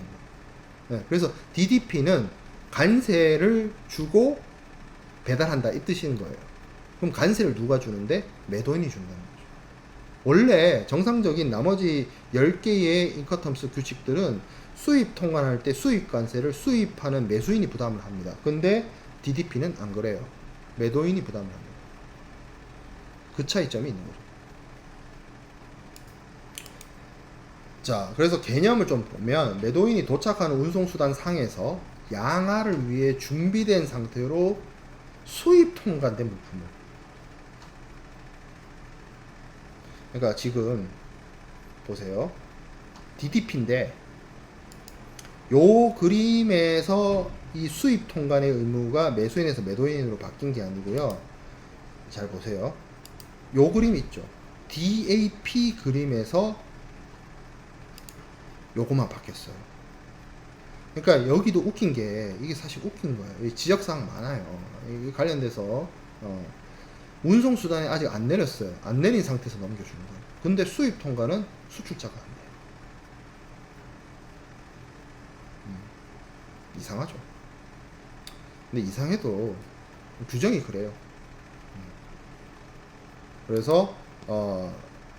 거예요. 그래서 DDP는 관세를 주고 배달한다 이 뜻인 거예요. 그럼 관세를 누가 주는데? 매도인이 준다는 거죠. 원래 정상적인 나머지 10개의 인커텀스 규칙들은 수입 통관할 때 수입 관세를 수입하는 매수인이 부담을 합니다. 근데 DDP는 안 그래요. 매도인이 부담을 합니다. 그 차이점이 있는 거죠. 자, 그래서 개념을 좀 보면 매도인이 도착하는 운송수단 상에서 양화를 위해 준비된 상태로 수입 통관된 물품을. 그러니까 지금 보세요. DDP인데 요 그림에서 이 수입 통관의 의무가 매수인에서 매도인으로 바뀐 게 아니고요. 잘 보세요. 요 그림 있죠. DAP 그림에서 요거만 바뀌었어요. 그러니까 여기도 웃긴 게 이게 사실 웃긴 거예요. 지적사항 많아요. 이 관련돼서 운송수단에 아직 안 내렸어요. 안 내린 상태에서 넘겨주는 거예요. 근데 수입 통과는 수출자가 안 돼요. 이상하죠. 근데 이상해도 규정이 그래요. 그래서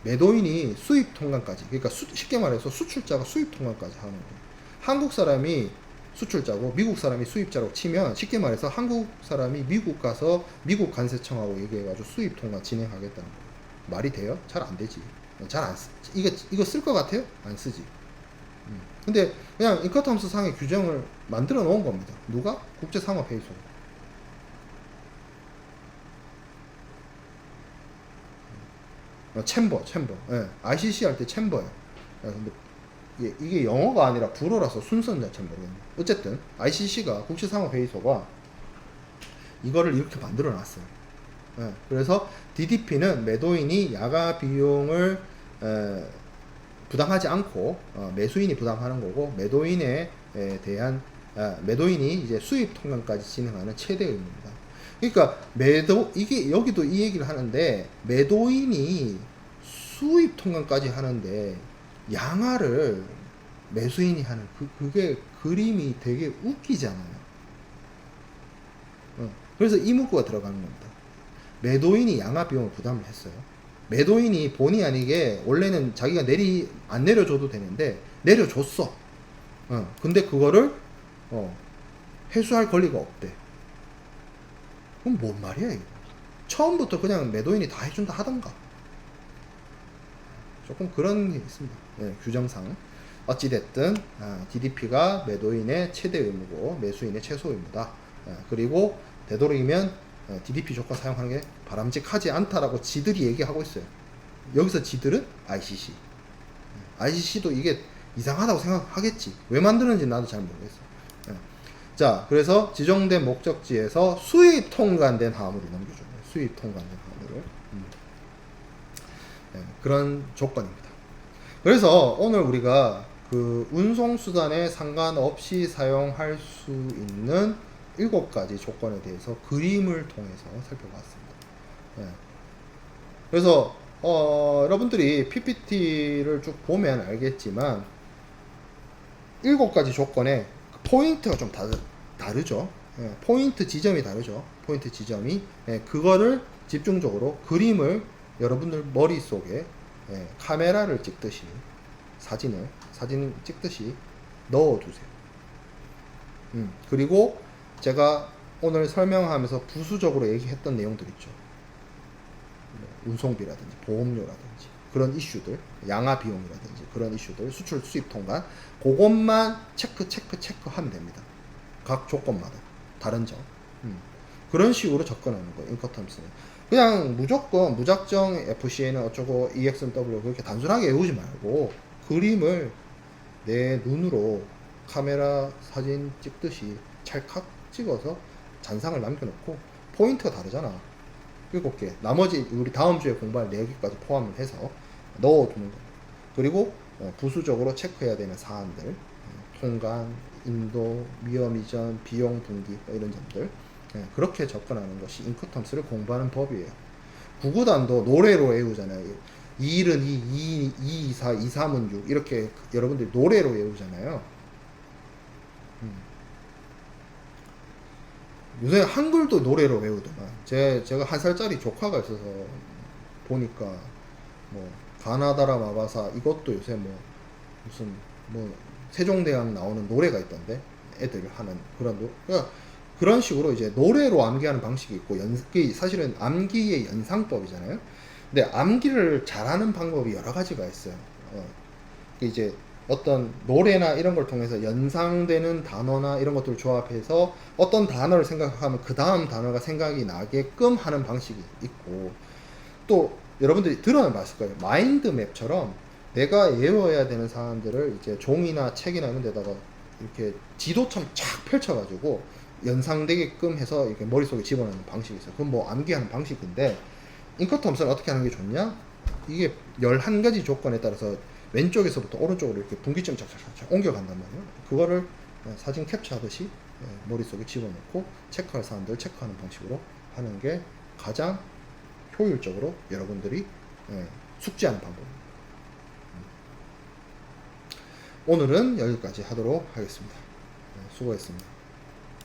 매도인이 수입 통관까지, 그러니까 쉽게 말해서 수출자가 수입 통관까지 하는 거예요. 한국 사람이 수출자고 미국 사람이 수입자라고 치면 쉽게 말해서 한국 사람이 미국 가서 미국 관세청하고 얘기해가지고 수입 통관 진행하겠다는 거예요. 말이 돼요? 잘 안 되지. 잘 안 쓰. 이거 쓸 것 같아요? 안 쓰지. 근데 그냥 인커텀스 상의 규정을 만들어 놓은 겁니다. 누가? 국제상업회의소. 챔버. 예, ICC 할 때 챔버예요. 근데 이게 영어가 아니라 불어라서 순서는 잘 모르겠네. 어쨌든 ICC가 국제상업회의소가 이거를 이렇게 만들어 놨어요. 예, 그래서 DDP는 매도인이 야가 비용을 부담하지 않고 매수인이 부담하는 거고, 매도인에 대한 매도인이 이제 수입 통관까지 진행하는 최대 의무입니다. 그러니까 이게 여기도 이 얘기를 하는데, 매도인이 수입 통관까지 하는데 양화를 매수인이 하는 그게 그림이 되게 웃기잖아요. 그래서 이 문구가 들어가는 겁니다. 매도인이 양화 비용을 부담을 했어요. 매도인이 본의 아니게 원래는 자기가 안 내려줘도 되는데 내려줬어. 근데 그거를 회수할 권리가 없대. 그럼 뭔 말이야 이거? 처음부터 그냥 매도인이 다 해준다 하던가. 조금 그런 게 있습니다. 네, 규정상. 어찌됐든 DDP가 매도인의 최대 의무고 매수인의 최소 의무다. 그리고 되도록이면 DDP 조건 사용하는 게 바람직하지 않다라고 지들이 얘기하고 있어요. 여기서 지들은 ICC. ICC도 이게 이상하다고 생각하겠지. 왜 만드는지 나도 잘 모르겠어. 자, 그래서 지정된 목적지에서 수입 통관된 화물을 넘겨줘요. 수입 통관된 화물을. 그런 조건입니다. 그래서 오늘 우리가 그 운송수단에 상관없이 사용할 수 있는 7가지 조건에 대해서 그림을 통해서 살펴봤습니다. 그래서 여러분들이 PPT를 쭉 보면 알겠지만 7가지 조건에 포인트가 좀 다르죠. 포인트 지점이 다르죠. 포인트 지점이 그거를 집중적으로 그림을 여러분들 머릿속에 카메라를 찍듯이 사진 찍듯이 넣어두세요. 그리고 제가 오늘 설명하면서 부수적으로 얘기했던 내용들 있죠. 운송비라든지 보험료라든지 그런 이슈들, 양화 비용이라든지 그런 이슈들, 수출 수입 통관, 그것만 체크하면 됩니다. 각 조건마다 다른 점. 그런 식으로 접근하는 거예요. 인커텀스는 그냥 무작정 FCA는 어쩌고 EX는 W 그렇게 단순하게 외우지 말고 그림을 내 눈으로 카메라 사진 찍듯이 찰칵 찍어서 잔상을 남겨놓고, 포인트가 다르잖아. 7개. 나머지 우리 다음 주에 공부할 4개까지 포함을 해서 넣어두는 거예요. 그리고 부수적으로 체크해야 되는 사안들, 통관, 인도, 위험 이전, 비용 분기 이런 점들, 그렇게 접근하는 것이 인커텀스를 공부하는 법이에요. 구구단도 노래로 외우잖아요. 2일은 2, 2, 4, 2, 3은 6 이렇게 여러분들이 노래로 외우잖아요. 요새 한글도 노래로 외우더만. 제가 1살짜리 조카가 있어서 보니까 뭐 가나다라 마바사 이것도 요새 뭐 무슨 뭐 세종대왕 나오는 노래가 있던데, 애들 하는 그러니까 그런 식으로 이제 노래로 암기하는 방식이 있고, 사실은 암기의 연상법이잖아요. 근데 암기를 잘하는 방법이 여러 가지가 있어요. 이제 어떤 노래나 이런 걸 통해서 연상되는 단어나 이런 것들을 조합해서 어떤 단어를 생각하면 그 다음 단어가 생각이 나게끔 하는 방식이 있고, 또 여러분들이 들어는 봤을 거예요. 마인드맵처럼 내가 외워야 되는 사람들을 이제 종이나 책이나 이런 데다가 이렇게 지도처럼 쫙 펼쳐가지고 연상되게끔 해서 이렇게 머릿속에 집어넣는 방식이 있어요. 그건 뭐 암기하는 방식인데, 인커텀스는 어떻게 하는 게 좋냐? 이게 11가지 조건에 따라서 왼쪽에서부터 오른쪽으로 이렇게 분기점 착착착 옮겨간단 말이에요. 그거를 사진 캡처하듯이 머릿속에 집어넣고 체크할 사람들 체크하는 방식으로 하는 게 가장 효율적으로 여러분들이 숙지하는 방법입니다. 오늘은 여기까지 하도록 하겠습니다. 수고했습니다.